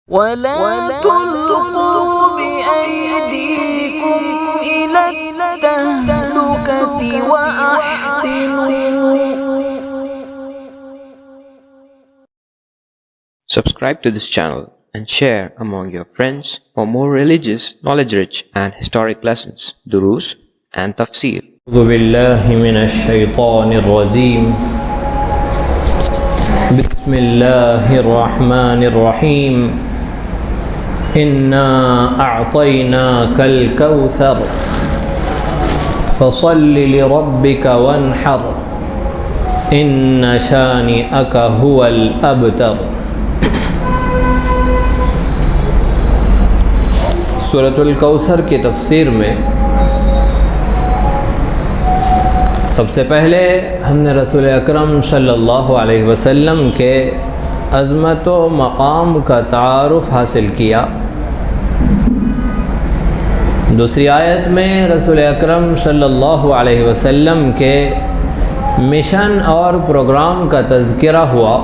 ولا تلقوا بأيديكم إلى التهلكة وأحسنوا. Subscribe to this channel and share among your friends for more religious, knowledge-rich and historic lessons, durus and tafsir. أعوذ بالله من الشيطان الرجيم. بسم الله الرحمن الرحيم. إنا أعطيناك الكوثر فصل لربك وانحر إن شانئك هو الأبتر. سورۃ الکوثر کی تفسیر میں سب سے پہلے ہم نے رسول اکرم صلی اللہ علیہ وسلم کے عظمت و مقام کا تعارف حاصل کیا. دوسری آیت میں رسول اکرم صلی اللہ علیہ وسلم کے مشن اور پروگرام کا تذکرہ ہوا.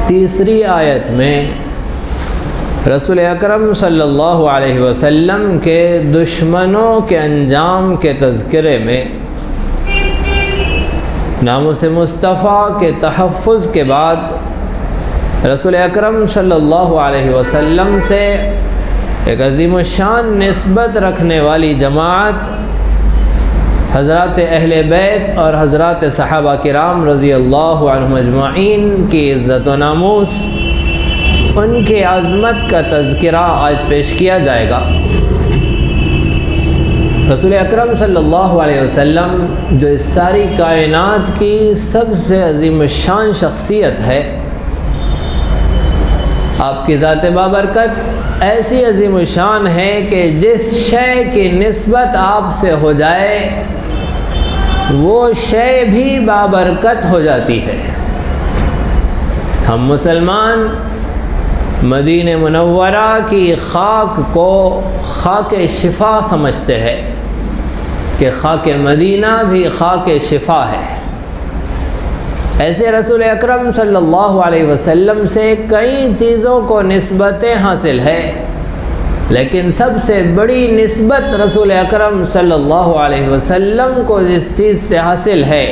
تیسری آیت میں رسول اکرم صلی اللہ علیہ وسلم کے دشمنوں کے انجام کے تذکرے میں ناموس مصطفیٰ کے تحفظ کے بعد رسول اکرم صلی اللہ علیہ وسلم سے ایک عظیم الشان نسبت رکھنے والی جماعت حضرات اہل بیت اور حضرات صحابہ کرام رضی اللہ عنہم اجمعین کی عزت و ناموس، ان کی عظمت کا تذکرہ آج پیش کیا جائے گا. رسول اکرم صلی اللہ علیہ وسلم جو اس ساری کائنات کی سب سے عظیم الشان شخصیت ہے، آپ کی ذات بابرکت ایسی عظیم الشان ہے کہ جس شے کی نسبت آپ سے ہو جائے وہ شے بھی بابرکت ہو جاتی ہے. ہم مسلمان مدینہ منورہ کی خاک کو خاک شفا سمجھتے ہیں کہ خاک مدینہ بھی خاک شفا ہے. ایسے رسول اکرم صلی اللہ علیہ وسلم سے کئی چیزوں کو نسبتیں حاصل ہے، لیکن سب سے بڑی نسبت رسول اکرم صلی اللہ علیہ وسلم کو جس چیز سے حاصل ہے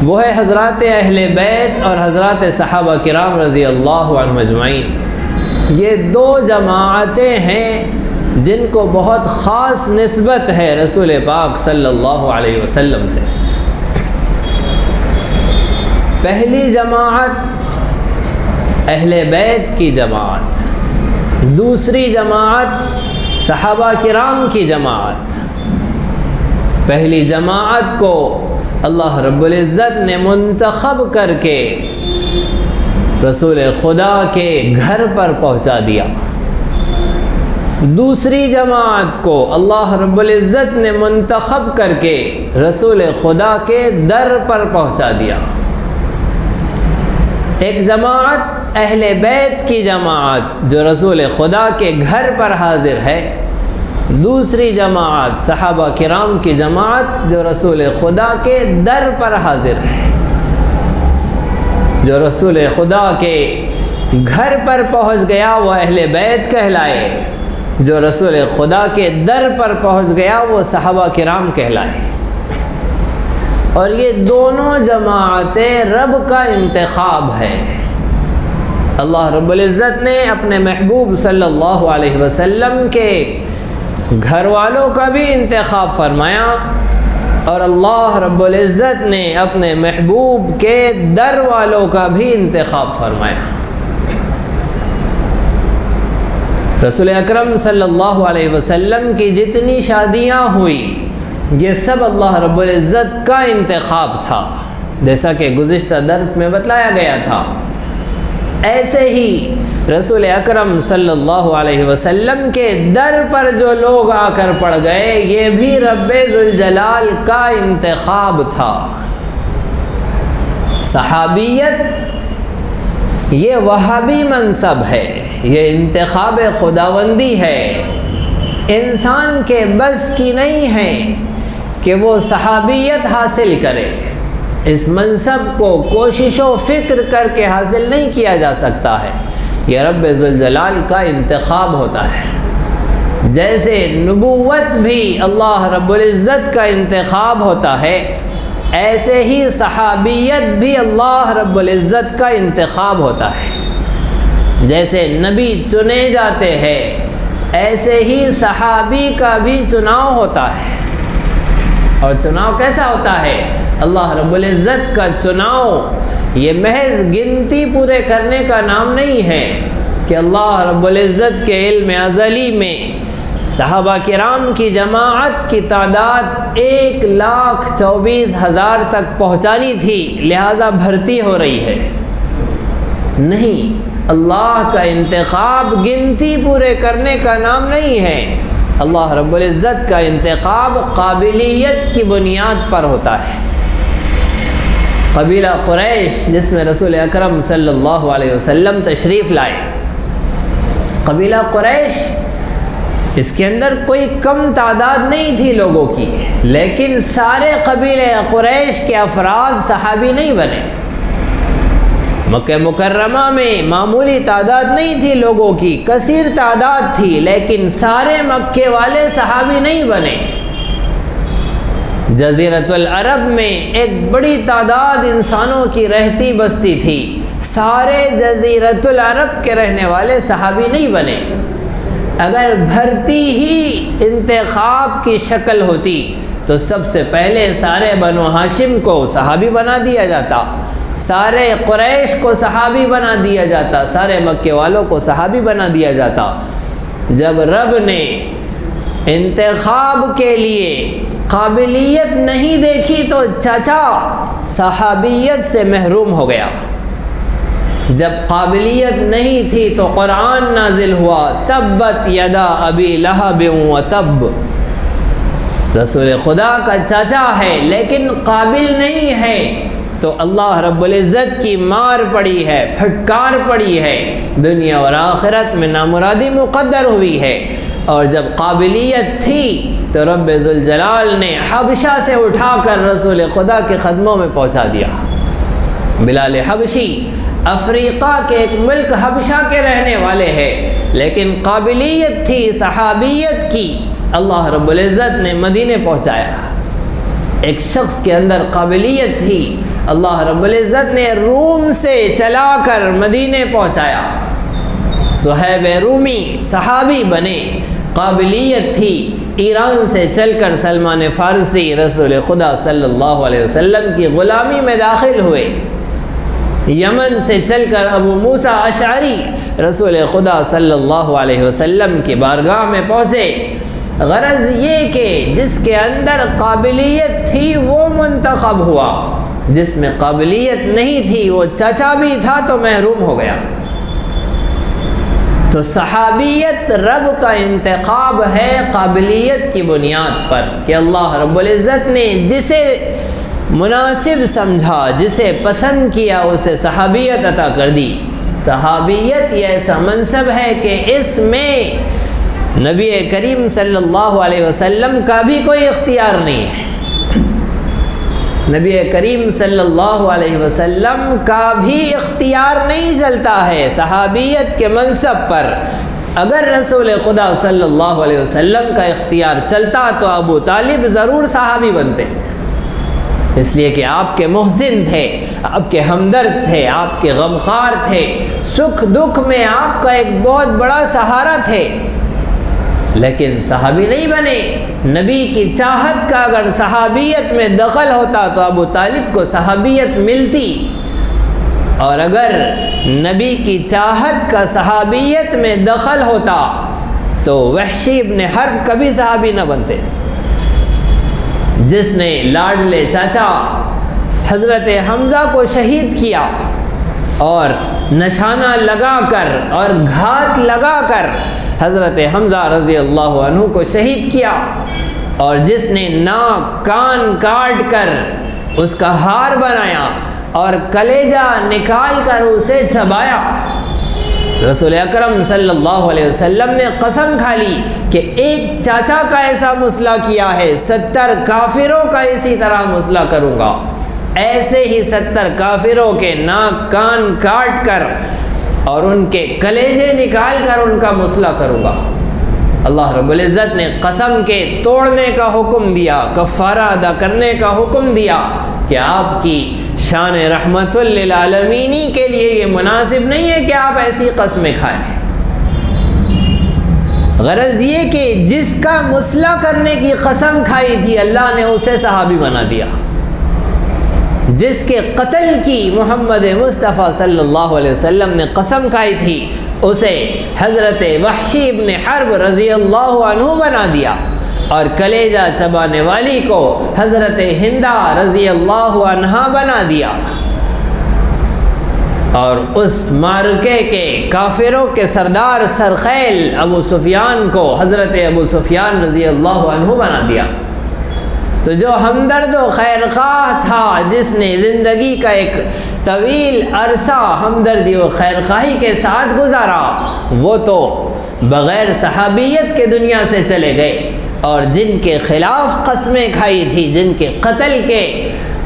وہ ہے حضرات اہل بیت اور حضرات صحابہ کرام رضی اللہ عنہم اجمعین. یہ دو جماعتیں ہیں جن کو بہت خاص نسبت ہے رسول پاک صلی اللہ علیہ وسلم سے. پہلی جماعت اہل بیت کی جماعت، دوسری جماعت صحابہ کرام کی جماعت. پہلی جماعت کو اللہ رب العزت نے منتخب کر کے رسول خدا کے گھر پر پہنچا دیا. دوسری جماعت کو اللہ رب العزت نے منتخب کر کے رسول خدا کے در پر پہنچا دیا. ایک جماعت اہل بیت کی جماعت جو رسول خدا کے گھر پر حاضر ہے، دوسری جماعت صحابہ کرام کی جماعت جو رسول خدا کے در پر حاضر ہے. جو رسول خدا کے گھر پر پہنچ گیا وہ اہل بیت کہلائے، جو رسول خدا کے در پر پہنچ گیا وہ صحابہ کرام کہلائے. اور یہ دونوں جماعتیں رب کا انتخاب ہے. اللہ رب العزت نے اپنے محبوب صلی اللہ علیہ وسلم کے گھر والوں کا بھی انتخاب فرمایا اور اللہ رب العزت نے اپنے محبوب کے در والوں کا بھی انتخاب فرمایا. رسول اکرم صلی اللہ علیہ وسلم کی جتنی شادیاں ہوئی یہ سب اللہ رب العزت کا انتخاب تھا، جیسا کہ گزشتہ درس میں بتلایا گیا تھا. ایسے ہی رسول اکرم صلی اللہ علیہ وسلم کے در پر جو لوگ آ کر پڑ گئے یہ بھی رب ذوالجلال کا انتخاب تھا. صحابیت یہ وہابی منصب ہے، یہ انتخاب خداوندی ہے. انسان کے بس کی نہیں ہے کہ وہ صحابیت حاصل کرے. اس منصب کو کوشش و فکر کر کے حاصل نہیں کیا جا سکتا ہے، یہ رب ذوالجلال کا انتخاب ہوتا ہے۔ جیسے نبوت بھی اللہ رب العزت کا انتخاب ہوتا ہے، ایسے ہی صحابیت بھی اللہ رب العزت کا انتخاب ہوتا ہے۔ جیسے نبی چنے جاتے ہیں، ایسے ہی صحابی کا بھی چناؤ ہوتا ہے۔ اور چناؤ کیسا ہوتا ہے؟ اللہ رب العزت کا چناؤ یہ محض گنتی پورے کرنے کا نام نہیں ہے کہ اللہ رب العزت کے علم ازلی میں صحابہ کرام کی جماعت کی تعداد 1,24,000 تک پہنچانی تھی، لہٰذا بھرتی ہو رہی ہے۔ نہیں، اللہ کا انتخاب گنتی پورے کرنے کا نام نہیں ہے۔ اللہ رب العزت کا انتخاب قابلیت کی بنیاد پر ہوتا ہے۔ قبیلہ قریش جس میں رسول اکرم صلی اللہ علیہ وسلم تشریف لائے، قبیلہ قریش، اس کے اندر کوئی کم تعداد نہیں تھی لوگوں کی، لیکن سارے قبیلہ قریش کے افراد صحابی نہیں بنے۔ مکہ مکرمہ میں معمولی تعداد نہیں تھی لوگوں کی، کثیر تعداد تھی، لیکن سارے مکے والے صحابی نہیں بنے۔ جزیرۃ العرب میں ایک بڑی تعداد انسانوں کی رہتی بستی تھی، سارے جزیرۃ العرب کے رہنے والے صحابی نہیں بنے۔ اگر بھرتی ہی انتخاب کی شکل ہوتی تو سب سے پہلے سارے بنو ہاشم کو صحابی بنا دیا جاتا، سارے قریش کو صحابی بنا دیا جاتا، سارے مکے والوں کو صحابی بنا دیا جاتا۔ جب رب نے انتخاب کے لیے قابلیت نہیں دیکھی تو چچا صحابیت سے محروم ہو گیا۔ جب قابلیت نہیں تھی تو قرآن نازل ہوا، تبت یدا ابی لہب وتب۔ رسول خدا کا چچا ہے لیکن قابل نہیں ہے، تو اللہ رب العزت کی مار پڑی ہے، پھٹکار پڑی ہے، دنیا اور آخرت میں نامرادی مقدر ہوئی ہے۔ اور جب قابلیت تھی تو رب ذوالجلال نے حبشہ سے اٹھا کر رسول خدا کے قدموں میں پہنچا دیا۔ بلال حبشی افریقہ کے ایک ملک حبشہ کے رہنے والے ہیں، لیکن قابلیت تھی صحابیت کی، اللہ رب العزت نے مدینے پہنچایا۔ ایک شخص کے اندر قابلیت تھی، اللہ رب العزت نے روم سے چلا کر مدینے پہنچایا۔ صہیب رومی صحابی بنے، قابلیت تھی، ایران سے چل کر سلمان فارسی رسول خدا صلی اللہ علیہ وسلم کی غلامی میں داخل ہوئے۔ یمن سے چل کر ابو موسیٰ اشعری رسول خدا صلی اللہ علیہ وسلم کی بارگاہ میں پہنچے۔ غرض یہ کہ جس کے اندر قابلیت تھی وہ منتخب ہوا، جس میں قابلیت نہیں تھی وہ چچا بھی تھا تو محروم ہو گیا۔ تو صحابیت رب کا انتخاب ہے قابلیت کی بنیاد پر، کہ اللہ رب العزت نے جسے مناسب سمجھا، جسے پسند کیا، اسے صحابیت عطا کر دی۔ صحابیت یہ ایسا منصب ہے کہ اس میں نبی کریم صلی اللہ علیہ وسلم کا بھی کوئی اختیار نہیں ہے۔ نبی کریم صلی اللہ علیہ وسلم کا بھی اختیار نہیں چلتا ہے صحابیت کے منصب پر۔ اگر رسول خدا صلی اللہ علیہ وسلم کا اختیار چلتا تو ابو طالب ضرور صحابی بنتے، اس لیے کہ آپ کے محسن تھے، آپ کے ہمدرد تھے، آپ کے غمخوار تھے، سکھ دکھ میں آپ کا ایک بہت بڑا سہارا تھے، لیکن صحابی نہیں بنے۔ نبی کی چاہت کا اگر صحابیت میں دخل ہوتا تو ابو طالب کو صحابیت ملتی، اور اگر نبی کی چاہت کا صحابیت میں دخل ہوتا تو وحشی ابن حرب کبھی صحابی نہ بنتے، جس نے لاڈلے چاچا حضرت حمزہ کو شہید کیا اور نشانہ لگا کر اور گھات لگا کر حضرت حمزہ رضی اللہ عنہ کو شہید کیا، اور جس نے ناک کان کاٹ کر اس کا ہار بنایا اور کلیجہ نکال کر اسے چبایا۔ رسول اکرم صلی اللہ علیہ وسلم نے قسم کھا لی کہ ایک چاچا کا ایسا مسئلہ کیا ہے، 70 کافروں کا اسی طرح مسئلہ کروں گا۔ ایسے ہی 70 کافروں کے ناک کان کاٹ کر اور ان کے کلیجے نکال کر ان کا مصلح کروں گا۔ اللہ رب العزت نے قسم کے توڑنے کا حکم دیا، کفارہ ادا کرنے کا حکم دیا کہ آپ کی شان رحمت للعالمینی کے لیے یہ مناسب نہیں ہے کہ آپ ایسی قسمیں کھائیں۔ غرض یہ کہ جس کا مصلح کرنے کی قسم کھائی تھی اللہ نے اسے صحابی بنا دیا، جس کے قتل کی محمد مصطفیٰ صلی اللہ علیہ وسلم نے قسم کھائی تھی اسے حضرت وحشی ابن حرب رضی اللہ عنہ بنا دیا، اور کلیجہ چبانے والی کو حضرت ہندہ رضی اللہ عنہا بنا دیا، اور اس معرکے کے کافروں کے سردار سرخیل ابو سفیان کو حضرت ابو سفیان رضی اللہ عنہ بنا دیا۔ تو جو ہمدرد و خیرخواہ تھا، جس نے زندگی کا ایک طویل عرصہ ہمدردی و خیرخواہی کے ساتھ گزارا، وہ تو بغیر صحابیت کے دنیا سے چلے گئے، اور جن کے خلاف قسمیں کھائی تھی، جن کے قتل کے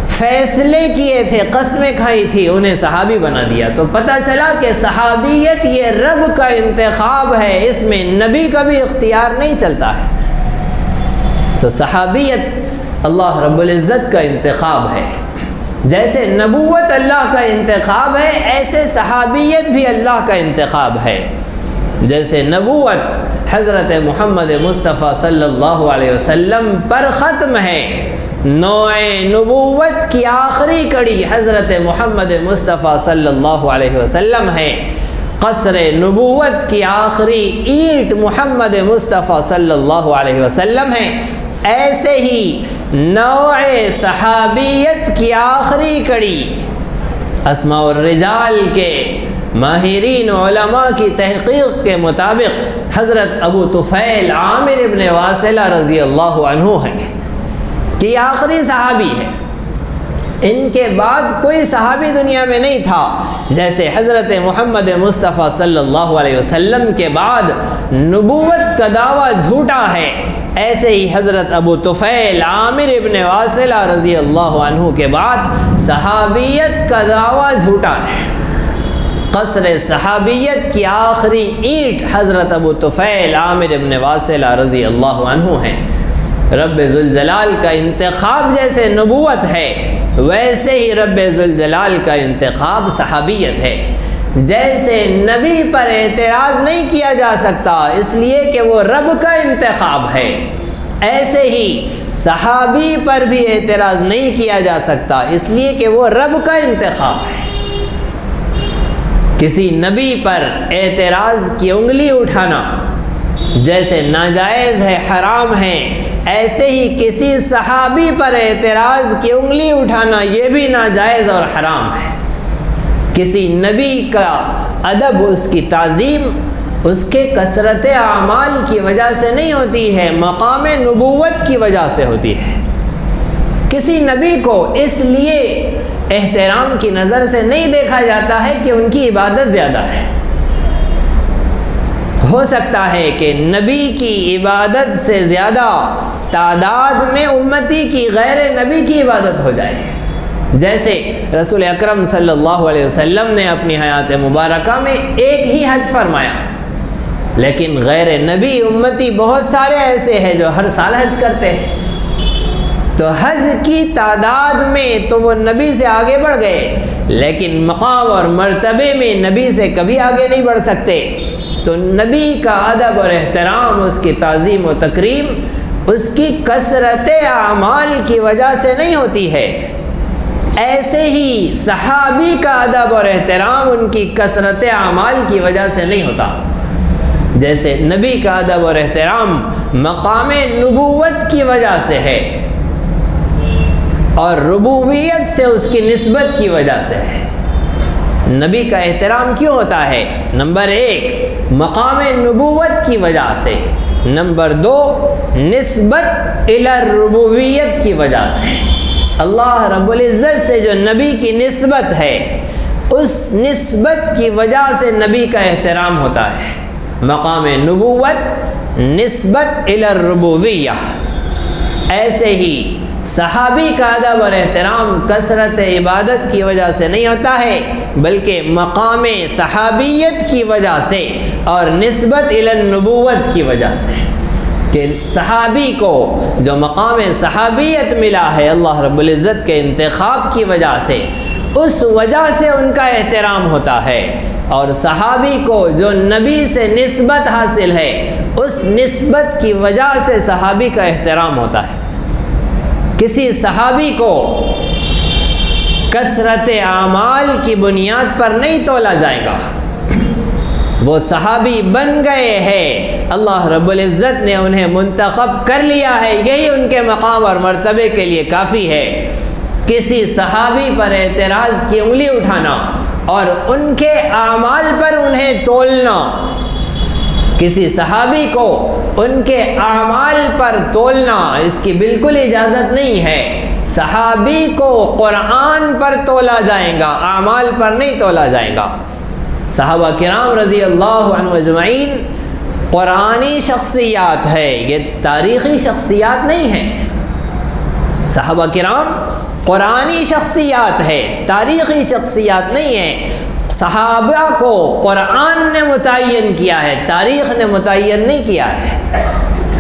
فیصلے کیے تھے، قسمیں کھائی تھی، انہیں صحابی بنا دیا۔ تو پتہ چلا کہ صحابیت یہ رب کا انتخاب ہے، اس میں نبی کا بھی اختیار نہیں چلتا ہے۔ تو صحابیت اللہ رب العزت کا انتخاب ہے، جیسے نبوت اللہ کا انتخاب ہے ایسے صحابیت بھی اللہ کا انتخاب ہے۔ جیسے نبوت حضرت محمد مصطفیٰ صلی اللہ علیہ وسلم پر ختم ہے، نوع نبوت کی آخری کڑی حضرت محمد مصطفیٰ صلی اللہ علیہ وسلم ہے، قصر نبوت کی آخری اینٹ محمد مصطفیٰ صلی اللہ علیہ وسلم ہے، ایسے ہی نوع صحابیت کی آخری کڑی اسماء الرجال کے ماہرین علماء کی تحقیق کے مطابق حضرت ابو طفیل عامر ابن واصلہ رضی اللہ عنہ ہے کہ یہ آخری صحابی ہے۔ ان کے بعد کوئی صحابی دنیا میں نہیں تھا، جیسے حضرت محمد مصطفیٰ صلی اللہ علیہ وسلم کے بعد نبوت کا دعویٰ جھوٹا ہے، ایسے ہی حضرت ابو طفیل عامر ابن واصلہ رضی اللہ عنہ کے بعد صحابیت کا دعویٰ جھوٹا ہے۔ قصر صحابیت کی آخری اینٹ حضرت ابو طفیل عامر ابن واصلہ رضی اللہ عنہ ہیں۔ رب ذوالجلال کا انتخاب جیسے نبوت ہے، ویسے ہی رب ذوالجلال کا انتخاب صحابیت ہے۔ جیسے نبی پر اعتراض نہیں کیا جا سکتا اس لیے کہ وہ رب کا انتخاب ہے، ایسے ہی صحابی پر بھی اعتراض نہیں کیا جا سکتا اس لیے کہ وہ رب کا انتخاب ہے۔ کسی نبی پر اعتراض کی انگلی اٹھانا جیسے ناجائز ہے، حرام ہے، ایسے ہی کسی صحابی پر اعتراض کی انگلی اٹھانا یہ بھی ناجائز اور حرام ہے۔ کسی نبی کا ادب، اس کی تعظیم اس کے کثرت اعمال کی وجہ سے نہیں ہوتی ہے، مقام نبوت کی وجہ سے ہوتی ہے۔ کسی نبی کو اس لیے احترام کی نظر سے نہیں دیکھا جاتا ہے کہ ان کی عبادت زیادہ ہے۔ ہو سکتا ہے کہ نبی کی عبادت سے زیادہ تعداد میں امتی کی غیر نبی کی عبادت ہو جائے، جیسے رسول اکرم صلی اللہ علیہ وسلم نے اپنی حیات مبارکہ میں ایک ہی حج فرمایا، لیکن غیر نبی امتی بہت سارے ایسے ہیں جو ہر سال حج کرتے ہیں۔ تو حج کی تعداد میں تو وہ نبی سے آگے بڑھ گئے، لیکن مقام اور مرتبے میں نبی سے کبھی آگے نہیں بڑھ سکتے۔ تو نبی کا ادب اور احترام، اس کی تعظیم و تکریم اس کی کثرت اعمال کی وجہ سے نہیں ہوتی ہے، ایسے ہی صحابی کا ادب اور احترام ان کی کثرت اعمال کی وجہ سے نہیں ہوتا۔ جیسے نبی کا ادب اور احترام مقام نبوت کی وجہ سے ہے اور ربوبیت سے اس کی نسبت کی وجہ سے ہے۔ نبی کا احترام کیوں ہوتا ہے؟ نمبر 1 مقام نبوت کی وجہ سے، نمبر 2 نسبت الی الربوبیت کی وجہ سے۔ اللہ رب العزت سے جو نبی کی نسبت ہے اس نسبت کی وجہ سے نبی کا احترام ہوتا ہے۔ مقام نبوت، نسبت الی الربوبیہ۔ ایسے ہی صحابی کا ادب اور احترام کثرت عبادت کی وجہ سے نہیں ہوتا ہے، بلکہ مقام صحابیت کی وجہ سے اور نسبت الی النبوت کی وجہ سے، کہ صحابی کو جو مقام صحابیت ملا ہے اللہ رب العزت کے انتخاب کی وجہ سے، اس وجہ سے ان کا احترام ہوتا ہے، اور صحابی کو جو نبی سے نسبت حاصل ہے اس نسبت کی وجہ سے صحابی کا احترام ہوتا ہے۔ کسی صحابی کو کثرت اعمال کی بنیاد پر نہیں تولا جائے گا، وہ صحابی بن گئے ہیں، اللہ رب العزت نے انہیں منتخب کر لیا ہے، یہی ان کے مقام اور مرتبے کے لیے کافی ہے۔ کسی صحابی پر اعتراض کی انگلی اٹھانا اور ان کے اعمال پر انہیں تولنا، کسی صحابی کو ان کے اعمال پر تولنا اس کی بالکل اجازت نہیں ہے۔ صحابی کو قرآن پر تولا جائے گا، اعمال پر نہیں تولا جائے گا۔ صحابہ کرام رضی اللہ عنہ اجمعین قرآنی شخصیات ہے، یہ تاریخی شخصیات نہیں ہیں۔ صحابہ کرام قرآنی شخصیات ہے، تاریخی شخصیات نہیں ہیں۔ صحابہ کو قرآن نے متعین کیا ہے، تاریخ نے متعین نہیں کیا ہے۔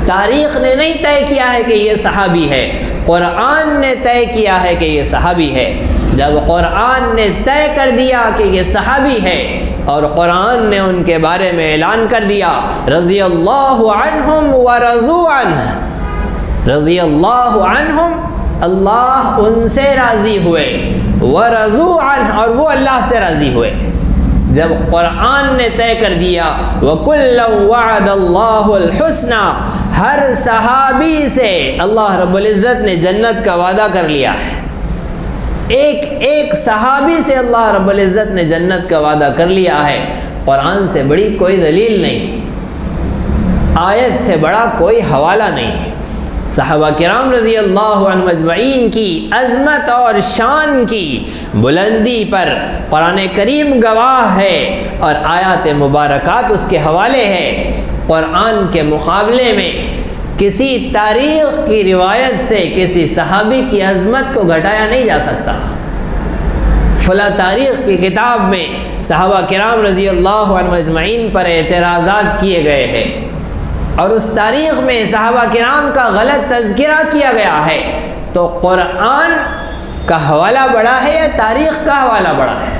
تاریخ نے نہیں طے کیا ہے کہ یہ صحابی ہے، قرآن نے طے کیا ہے کہ یہ صحابی ہے۔ جب قرآن نے طے کر دیا کہ یہ صحابی ہے اور قرآن نے ان کے بارے میں اعلان کر دیا رضی اللہ عنہم ورضوا عنہ، رضی اللہ عنہم اللہ ان سے راضی ہوئے، ورضوا عنہ اور وہ اللہ سے راضی ہوئے۔ جب قرآن نے طے کر دیا وَكُلًّا وَعَدَ اللَّهُ الْحُسْنَى، ہر صحابی سے اللہ رب العزت نے جنت کا وعدہ کر لیا ہے، ایک ایک صحابی سے اللہ رب العزت نے جنت کا وعدہ کر لیا ہے۔ قرآن سے بڑی کوئی دلیل نہیں، آیت سے بڑا کوئی حوالہ نہیں۔ صحابہ کرام رضی اللہ عنہ اجمعین کی عظمت اور شان کی بلندی پر قرآن کریم گواہ ہے اور آیات مبارکات اس کے حوالے ہے۔ قرآن کے مقابلے میں کسی تاریخ کی روایت سے کسی صحابی کی عظمت کو گھٹایا نہیں جا سکتا۔ فلاں تاریخ کی کتاب میں صحابہ کرام رضی اللہ عنہ اجمعین پر اعتراضات کیے گئے ہیں اور اس تاریخ میں صحابہ کرام کا غلط تذکرہ کیا گیا ہے، تو قرآن کا حوالہ بڑا ہے یا تاریخ کا حوالہ بڑا ہے؟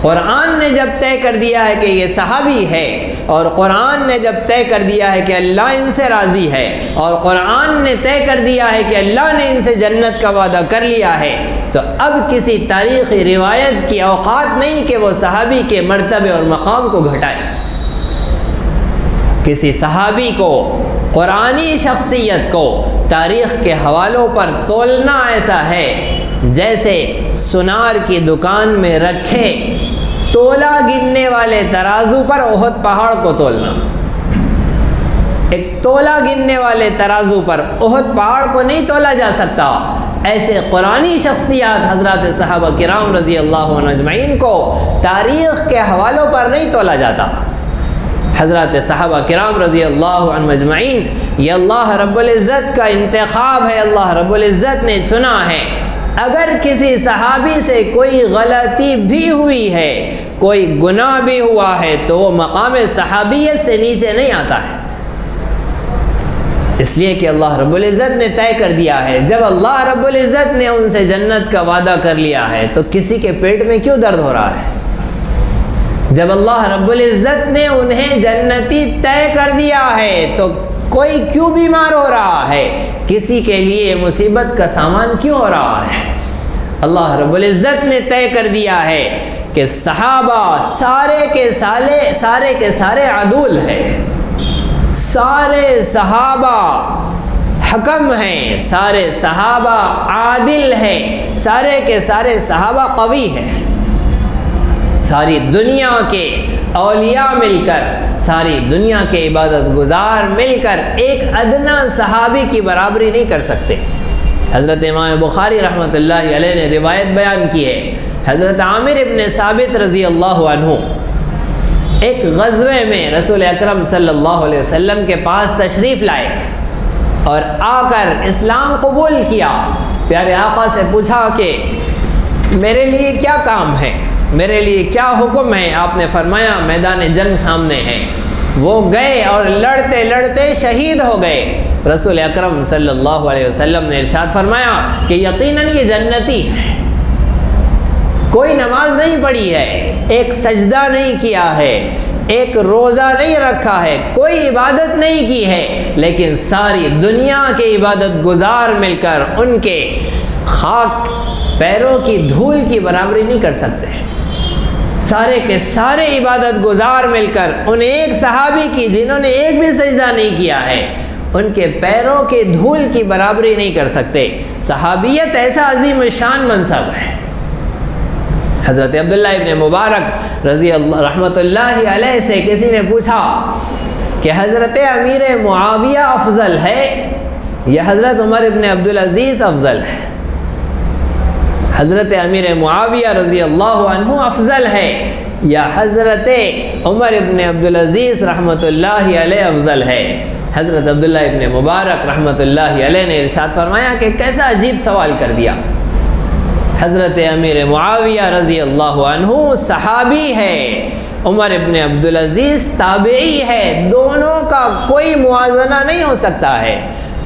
قرآن نے جب طے کر دیا ہے کہ یہ صحابی ہے، اور قرآن نے جب طے کر دیا ہے کہ اللہ ان سے راضی ہے، اور قرآن نے طے کر دیا ہے کہ اللہ نے ان سے جنت کا وعدہ کر لیا ہے، تو اب کسی تاریخی روایت کی اوقات نہیں کہ وہ صحابی کے مرتبے اور مقام کو گھٹائے۔ کسی صحابی کو، قرآنی شخصیت کو تاریخ کے حوالوں پر تولنا ایسا ہے جیسے سنار کی دکان میں رکھے تولا گننے والے ترازو پر احد پہاڑ کو تولنا۔ ایک تولا گننے والے ترازو پر احد پہاڑ کو نہیں تولا جا سکتا۔ ایسے قرآنی شخصیات حضرات صحابہ کرام رضی اللہ عنہ اجمعین کو تاریخ کے حوالوں پر نہیں تولا جاتا۔ حضرات صحابہ کرام رضی اللہ عنہ اجمعین یہ اللہ رب العزت کا انتخاب ہے، اللہ رب العزت نے چنا ہے۔ اگر کسی صحابی سے کوئی غلطی بھی ہوئی ہے، کوئی گناہ بھی ہوا ہے، تو وہ مقام صحابیت سے نیچے نہیں آتا ہے، اس لیے کہ اللہ رب العزت نے طے کر دیا ہے۔ جب اللہ رب العزت نے ان سے جنت کا وعدہ کر لیا ہے تو کسی کے پیٹ میں کیوں درد ہو رہا ہے؟ جب اللہ رب العزت نے انہیں جنتی طے کر دیا ہے تو کوئی کیوں بیمار ہو رہا ہے؟ کسی کے لیے مصیبت کا سامان کیوں ہو رہا ہے؟ اللہ رب العزت نے طے کر دیا ہے کہ صحابہ سارے کے سارے عدول ہیں، سارے صحابہ حکم ہیں، سارے صحابہ عادل ہیں، سارے کے سارے صحابہ قوی ہیں۔ ساری دنیا کے اولیاء مل کر، ساری دنیا کے عبادت گزار مل کر ایک ادنا صحابی کی برابری نہیں کر سکتے۔ حضرت امام بخاری رحمۃ اللہ علیہ نے روایت بیان کی ہے، حضرت عامر ابن ثابت رضی اللہ عنہ ایک غزوے میں رسول اکرم صلی اللہ علیہ وسلم کے پاس تشریف لائے اور آ کر اسلام قبول کیا، پیارے آقا سے پوچھا کہ میرے لیے کیا کام ہے، میرے لیے کیا حکم ہے؟ آپ نے فرمایا میدان جنگ سامنے ہے۔ وہ گئے اور لڑتے لڑتے شہید ہو گئے۔ رسول اکرم صلی اللہ علیہ وسلم نے ارشاد فرمایا کہ یقیناً یہ جنتی ہے، کوئی نماز نہیں پڑھی ہے، ایک سجدہ نہیں کیا ہے، ایک روزہ نہیں رکھا ہے، کوئی عبادت نہیں کی ہے، لیکن ساری دنیا کے عبادت گزار مل کر ان کے خاک پیروں کی دھول کی برابری نہیں کر سکتے۔ سارے کے سارے عبادت گزار مل کر ان ایک صحابی کی جنہوں نے ایک بھی سجدہ نہیں کیا ہے، ان کے پیروں کے دھول کی برابری نہیں کر سکتے۔ صحابیت ایسا عظیم الشان منصب ہے۔ حضرت عبداللہ ابن مبارک رضی اللہ رحمۃ اللہ علیہ سے کسی نے پوچھا کہ حضرت امیر معاویہ افضل ہے یا حضرت عمر ابن عبدالعزیز افضل ہے؟ حضرت امیر معاویہ رضی اللہ عنہ افضل ہے یا حضرت عمر ابن عبدالعزیز رحمۃ اللہ علیہ افضل ہے؟ حضرت عبداللہ ابن مبارک رحمۃ اللہ علیہ نے ارشاد فرمایا کہ کیسا عجیب سوال کر دیا۔ حضرت امیر معاویہ رضی اللہ عنہ صحابی ہے، عمر ابن عبدالعزیز تابعی ہے، دونوں کا کوئی موازنہ نہیں ہو سکتا ہے۔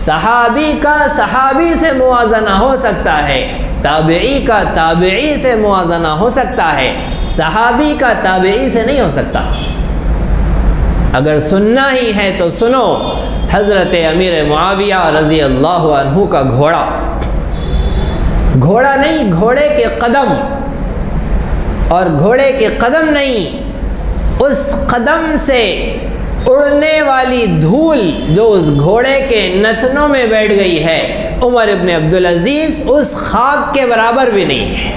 صحابی کا صحابی سے موازنہ ہو سکتا ہے، تابعی کا تابعی سے موازنہ ہو سکتا ہے، صحابی کا تابعی سے نہیں ہو سکتا۔ اگر سننا ہی ہے تو سنو حضرت امیر معاویہ رضی اللہ عنہ کا گھوڑا، گھوڑا نہیں گھوڑے کے قدم، اور گھوڑے کے قدم نہیں، اس قدم سے اڑنے والی دھول جو اس گھوڑے کے نتنوں میں بیٹھ گئی ہے، عمر ابن عبدالعزیز اس خاک کے برابر بھی نہیں ہے۔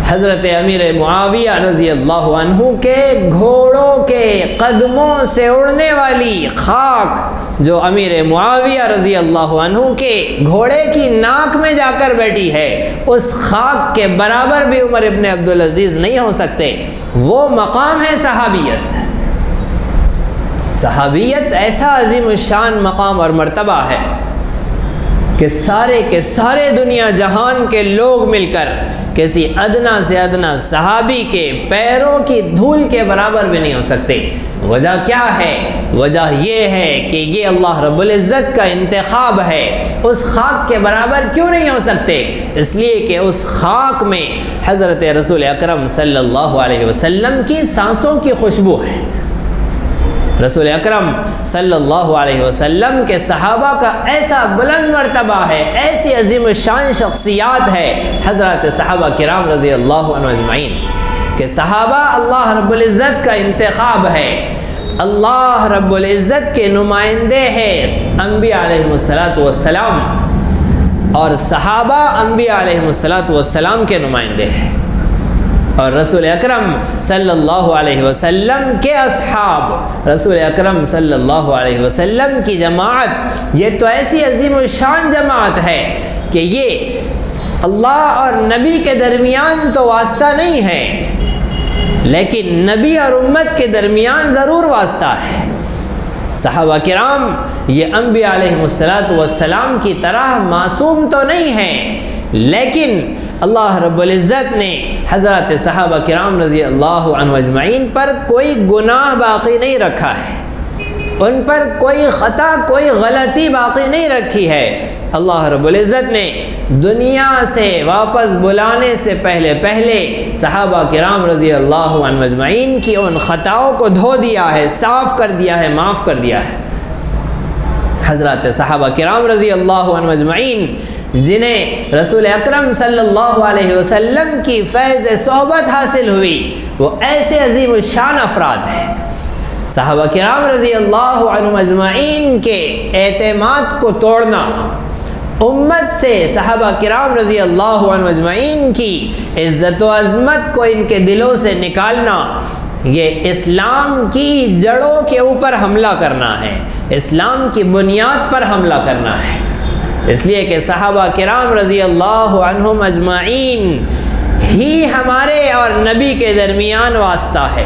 حضرت امیر معاویہ رضی اللہ عنہ کے گھوڑوں کے قدموں سے اڑنے والی خاک جو امیر معاویہ رضی اللہ عنہ کے گھوڑے کی ناک میں جا کر بیٹھی ہے، اس خاک کے برابر بھی عمر ابن عبدالعزیز نہیں ہو سکتے۔ وہ مقام ہے صحابیت۔ صحابیت ایسا عظیم الشان مقام اور مرتبہ ہے کہ سارے کے سارے دنیا جہان کے لوگ مل کر کسی ادنا سے ادنا صحابی کے پیروں کی دھول کے برابر بھی نہیں ہو سکتے۔ وجہ کیا ہے؟ وجہ یہ ہے کہ یہ اللہ رب العزت کا انتخاب ہے۔ اس خاک کے برابر کیوں نہیں ہو سکتے؟ اس لیے کہ اس خاک میں حضرت رسول اکرم صلی اللہ علیہ وسلم کی سانسوں کی خوشبو ہے۔ رسول اکرم صلی اللہ علیہ وسلم کے صحابہ کا ایسا بلند مرتبہ ہے، ایسی عظیم الشان شخصیات ہے حضرات صحابہ کرام رضی اللہ عنہ اجمعین کہ صحابہ اللہ رب العزت کا انتخاب ہے، اللہ رب العزت کے نمائندے ہیں انبیاء علیہ السلام، اور صحابہ انبیاء علیہ السلام کے نمائندے ہیں، اور رسول اکرم صلی اللہ علیہ وسلم کے اصحاب، رسول اکرم صلی اللہ علیہ وسلم کی جماعت، یہ تو ایسی عظیم الشان جماعت ہے کہ یہ اللہ اور نبی کے درمیان تو واسطہ نہیں ہے، لیکن نبی اور امت کے درمیان ضرور واسطہ ہے۔ صحابہ کرام یہ انبیاء علیہ السلام کی طرح معصوم تو نہیں ہیں، لیکن اللہ رب العزت نے حضرات صحابہ کرام رضی اللہ عنہ اجمعین پر کوئی گناہ باقی نہیں رکھا ہے، ان پر کوئی خطا کوئی غلطی باقی نہیں رکھی ہے۔ اللہ رب العزت نے دنیا سے واپس بلانے سے پہلے صحابہ کرام رضی اللہ عنہ اجمعین کی ان خطاؤں کو دھو دیا ہے، صاف کر دیا ہے، معاف کر دیا ہے۔ حضرات صحابہ کرام رضی اللہ عنہ اجمعین جنہیں رسول اکرم صلی اللہ علیہ وسلم کی فیض صحبت حاصل ہوئی، وہ ایسے عظیم الشان افراد ہیں۔ صحابہ کرام رضی اللہ عنہ اجمعین کے اعتماد کو توڑنا، امت سے صحابہ کرام رضی اللہ عنہ اجمعین کی عزت و عظمت کو ان کے دلوں سے نکالنا، یہ اسلام کی جڑوں کے اوپر حملہ کرنا ہے، اسلام کی بنیاد پر حملہ کرنا ہے۔ اس لیے کہ صحابہ کرام رضی اللہ عنہم اجمعین ہی ہمارے اور نبی کے درمیان واسطہ ہے۔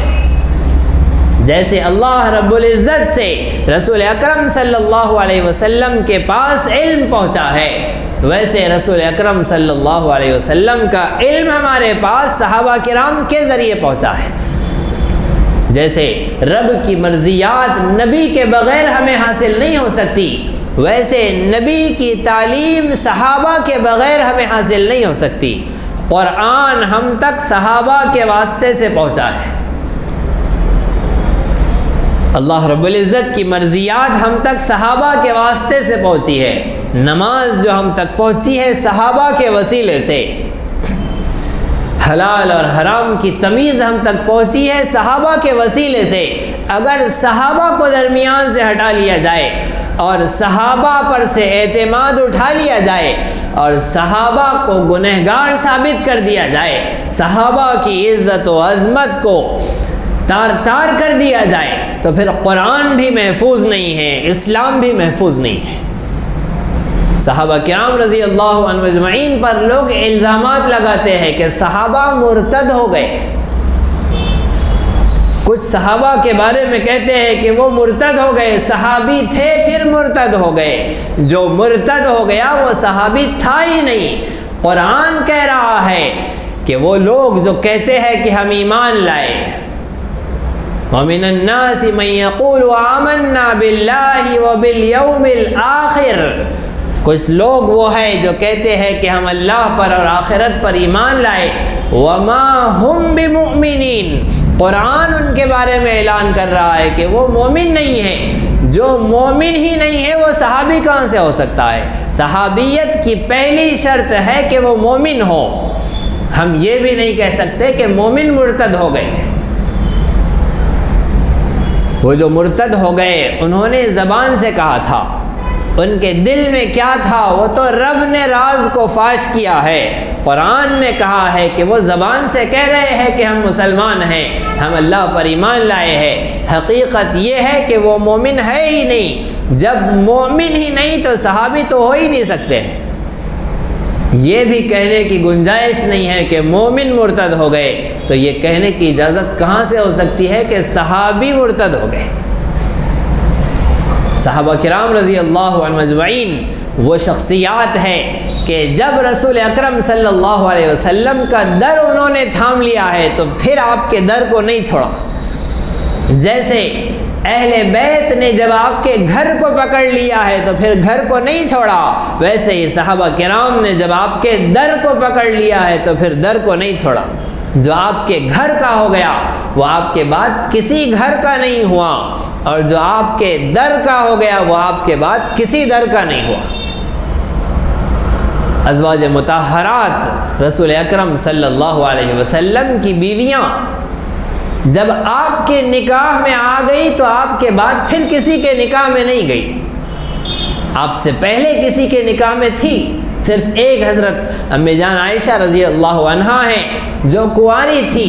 جیسے اللہ رب العزت سے رسول اکرم صلی اللہ علیہ وسلم کے پاس علم پہنچا ہے، ویسے رسول اکرم صلی اللہ علیہ وسلم کا علم ہمارے پاس صحابہ کرام کے ذریعے پہنچا ہے۔ جیسے رب کی مرضیات نبی کے بغیر ہمیں حاصل نہیں ہو سکتی، ویسے نبی کی تعلیم صحابہ کے بغیر ہمیں حاصل نہیں ہو سکتی۔ قرآن ہم تک صحابہ کے واسطے سے پہنچا ہے، اللہ رب العزت کی مرضیات ہم تک صحابہ کے واسطے سے پہنچی ہے، نماز جو ہم تک پہنچی ہے صحابہ کے وسیلے سے، حلال اور حرام کی تمیز ہم تک پہنچی ہے صحابہ کے وسیلے سے۔ اگر صحابہ کو درمیان سے ہٹا لیا جائے اور صحابہ پر سے اعتماد اٹھا لیا جائے اور صحابہ کو گنہگار ثابت کر دیا جائے، صحابہ کی عزت و عظمت کو تار تار کر دیا جائے، تو پھر قرآن بھی محفوظ نہیں ہے، اسلام بھی محفوظ نہیں ہے۔ صحابہ کرام رضی اللہ عنہ اجمعین پر لوگ الزامات لگاتے ہیں کہ صحابہ مرتد ہو گئے، کچھ صحابہ کے بارے میں کہتے ہیں کہ وہ مرتد ہو گئے، صحابی تھے پھر مرتد ہو گئے، جو مرتد ہو گیا وہ صحابی تھا ہی نہیں۔ قرآن کہہ رہا ہے کہ وہ لوگ جو کہتے ہیں کہ ہم ایمان لائے، وَمِنَ النَّاسِ مَن يَقُولُ آمَنَّا بِاللَّهِ وَبِالْيَوْمِ الْآخِرِ، کچھ لوگ وہ ہیں جو کہتے ہیں کہ ہم اللہ پر اور آخرت پر ایمان لائے، وَمَا هُمْ بِمُؤْمِنِينَ، قرآن ان کے بارے میں اعلان کر رہا ہے کہ وہ مومن نہیں ہیں۔ جو مومن ہی نہیں ہے وہ صحابی کہاں سے ہو سکتا ہے؟ صحابیت کی پہلی شرط ہے کہ وہ مومن ہو۔ ہم یہ بھی نہیں کہہ سکتے کہ مومن مرتد ہو گئے۔ وہ جو مرتد ہو گئے انہوں نے زبان سے کہا تھا، ان کے دل میں کیا تھا وہ تو رب نے راز کو فاش کیا ہے۔ قرآن نے کہا ہے کہ وہ زبان سے کہہ رہے ہیں کہ ہم مسلمان ہیں، ہم اللہ پر ایمان لائے ہیں، حقیقت یہ ہے کہ وہ مومن ہے ہی نہیں۔ جب مومن ہی نہیں تو صحابی تو ہو ہی نہیں سکتے۔ یہ بھی کہنے کی گنجائش نہیں ہے کہ مومن مرتد ہو گئے، تو یہ کہنے کی اجازت کہاں سے ہو سکتی ہے کہ صحابی مرتد ہو گئے؟ صحابہ کرام رضی اللہ عنہ اجمعین وہ شخصیات ہیں کہ جب رسول اکرم صلی اللہ علیہ وسلم کا در انہوں نے تھام لیا ہے تو پھر آپ کے در کو نہیں چھوڑا۔ جیسے اہل بیت نے جب آپ کے گھر کو پکڑ لیا ہے تو پھر گھر کو نہیں چھوڑا، ویسے ہی صحابہ کرام نے جب آپ کے در کو پکڑ لیا ہے تو پھر در کو نہیں چھوڑا۔ جو آپ کے گھر کا ہو گیا وہ آپ کے بعد کسی گھر کا نہیں ہوا، اور جو آپ کے در کا ہو گیا وہ آپ کے بعد کسی در کا نہیں ہوا۔ ازواج مطہرات رسول اکرم صلی اللہ علیہ وسلم کی بیویاں جب آپ کے نکاح میں آ گئی تو آپ کے بعد پھر کسی کے نکاح میں نہیں گئی۔ آپ سے پہلے کسی کے نکاح میں تھی، صرف ایک حضرت امی جان عائشہ رضی اللہ عنہا ہیں جو کنواری تھی۔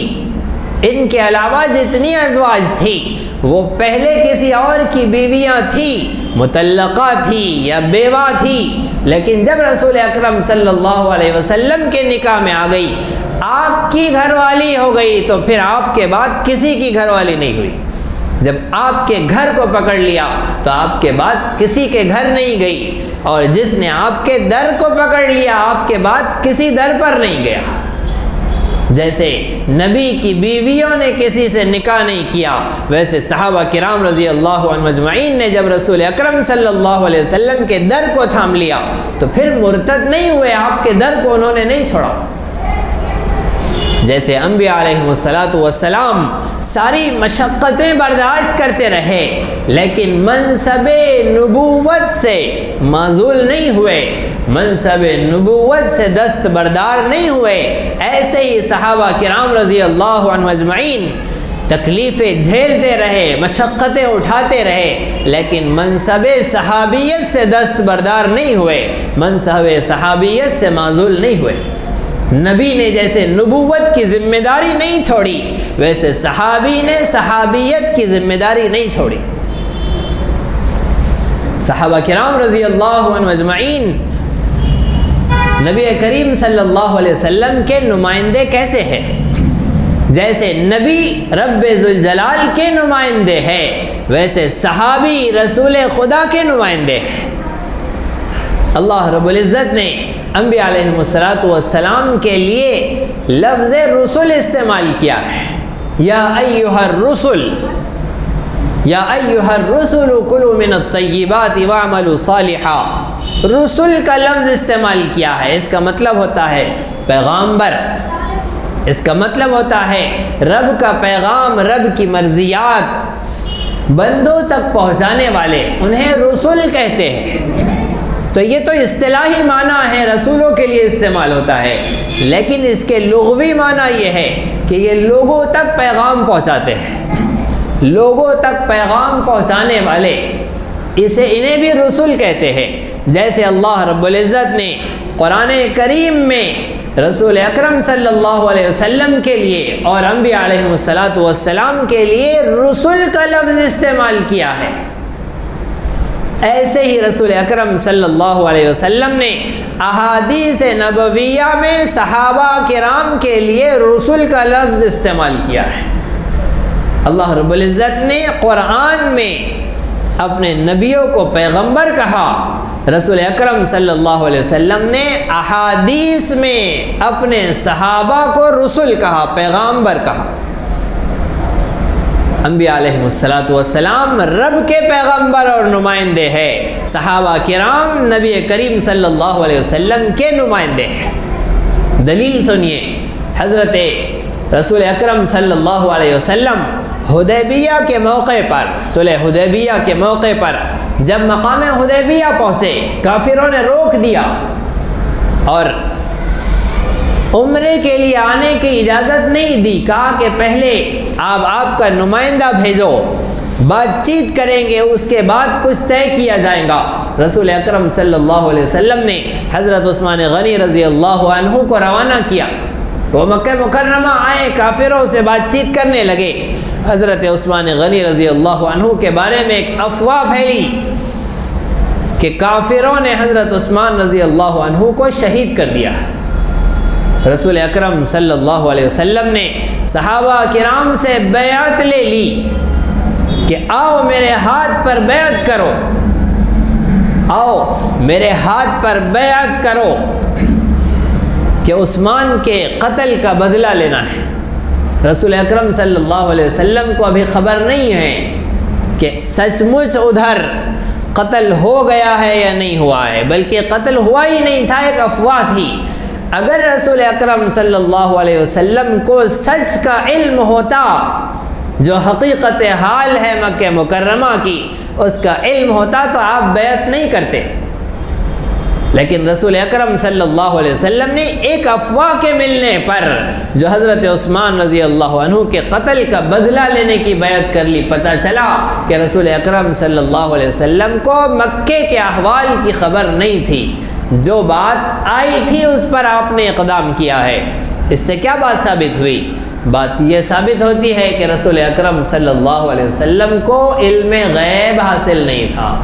ان کے علاوہ جتنی ازواج تھی وہ پہلے کسی اور کی بیویاں تھیں، مطلقہ تھی یا بیوہ تھی، لیکن جب رسول اکرم صلی اللہ علیہ وسلم کے نکاح میں آ گئی، آپ کی گھر والی ہو گئی، تو پھر آپ کے بعد کسی کی گھر والی نہیں ہوئی۔ جب آپ کے گھر کو پکڑ لیا تو آپ کے بعد کسی کے گھر نہیں گئی، اور جس نے آپ کے در کو پکڑ لیا آپ کے بعد کسی در پر نہیں گیا۔ جیسے نبی کی بیویوں نے کسی سے نکاح نہیں کیا، ویسے صحابہ کرام رضی اللہ عنہ اجمعین نے جب رسول اکرم صلی اللہ علیہ وسلم کے در کو تھام لیا تو پھر مرتد نہیں ہوئے، آپ کے در کو انہوں نے نہیں چھوڑا۔ جیسے انبیاء علیہ السلام ساری مشقتیں برداشت کرتے رہے لیکن منصب نبوت سے معزول نہیں ہوئے، منصب نبوت سے دست بردار نہیں ہوئے، ایسے ہی صحابہ کرام رضی اللہ عنہ اجمعین تکلیفیں جھیلتے رہے، مشقتیں اٹھاتے رہے، لیکن منصب صحابیت سے دست بردار نہیں ہوئے، منصب صحابیت سے معزول نہیں ہوئے۔ نبی نے جیسے نبوت کی ذمہ داری نہیں چھوڑی، ویسے صحابی نے صحابیت کی ذمہ داری نہیں چھوڑی۔ صحابہ کرام رضی اللہ عنہ اجمعین نبی کریم صلی اللہ علیہ وسلم کے نمائندے کیسے ہیں؟ جیسے نبی رب ذوالجلال کے نمائندے ہیں، ویسے صحابی رسول خدا کے نمائندے ہیں۔ اللہ رب العزت نے انبیاء علیہم السلام کے لیے لفظ رسول استعمال کیا ہے۔ یا ایھا الرسل، یا ایھا الرسل کلوا من الطیبات واعملوا صالحا، رسول کا لفظ استعمال کیا ہے۔ اس کا مطلب ہوتا ہے پیغامبر، اس کا مطلب ہوتا ہے رب کا پیغام، رب کی مرضیات بندوں تک پہنچانے والے، انہیں رسول کہتے ہیں۔ تو یہ تو اصطلاحی معنی ہے، رسولوں کے لیے استعمال ہوتا ہے، لیکن اس کے لغوی معنی یہ ہے کہ یہ لوگوں تک پیغام پہنچاتے ہیں، لوگوں تک پیغام پہنچانے والے، انہیں بھی رسول کہتے ہیں۔ جیسے اللہ رب العزت نے قرآن کریم میں رسول اکرم صلی اللہ علیہ وسلم کے لیے اور انبیاء علیہم السلام کے لیے رسول کا لفظ استعمال کیا ہے، ایسے ہی رسول اکرم صلی اللہ علیہ وسلم نے احادیث نبویہ میں صحابہ کرام کے لیے رسول کا لفظ استعمال کیا ہے۔ اللہ رب العزت نے قرآن میں اپنے نبیوں کو پیغمبر کہا، رسول اکرم صلی اللہ علیہ وسلم نے احادیث میں اپنے صحابہ کو رسول کہا، پیغمبر کہا۔ انبیاء علیہم السلام رب کے پیغمبر اور نمائندے ہیں، صحابہ کرام نبی کریم صلی اللہ علیہ وسلم کے نمائندے ہیں۔ دلیل سنیے، حضرت رسول اکرم صلی اللہ علیہ وسلم حدیبیہ کے موقع پر، صلح حدیبیہ کے موقع پر جب مقام حدیبیہ پہنچے، کافروں نے روک دیا اور عمرے کے لیے آنے کی اجازت نہیں دی، کہا کہ پہلے آپ کا نمائندہ بھیجو، بات چیت کریں گے، اس کے بعد کچھ طے کیا جائے گا۔ رسول اکرم صلی اللہ علیہ وسلم نے حضرت عثمان غنی رضی اللہ عنہ کو روانہ کیا، وہ مکہ مکرمہ آئے، کافروں سے بات چیت کرنے لگے۔ حضرت عثمان غنی رضی اللہ عنہ کے بارے میں ایک افواہ پھیلی کہ کافروں نے حضرت عثمان رضی اللہ عنہ کو شہید کر دیا۔ رسول اکرم صلی اللہ علیہ وسلم نے صحابہ کرام سے بیعت لے لی کہ آؤ میرے ہاتھ پر بیعت کرو، آؤ میرے ہاتھ پر بیعت کرو کہ عثمان کے قتل کا بدلہ لینا ہے۔ رسول اکرم صلی اللہ علیہ وسلم کو ابھی خبر نہیں ہے کہ سچ مچ ادھر قتل ہو گیا ہے یا نہیں ہوا ہے، بلکہ قتل ہوا ہی نہیں تھا، ایک افواہ تھی۔ اگر رسول اکرم صلی اللہ علیہ وسلم کو سچ کا علم ہوتا، جو حقیقت حال ہے مکہ مکرمہ کی، اس کا علم ہوتا تو آپ بیعت نہیں کرتے، لیکن رسول اکرم صلی اللہ علیہ وسلم نے ایک افواہ کے ملنے پر جو حضرت عثمان رضی اللہ عنہ کے قتل کا بدلہ لینے کی بیعت کر لی۔ پتہ چلا کہ رسول اکرم صلی اللہ علیہ وسلم کو مکے کے احوال کی خبر نہیں تھی، جو بات آئی تھی اس پر آپ نے اقدام کیا ہے۔ اس سے کیا بات ثابت ہوئی؟ بات یہ ثابت ہوتی ہے کہ رسول اکرم صلی اللہ علیہ وسلم کو علم غیب حاصل نہیں تھا۔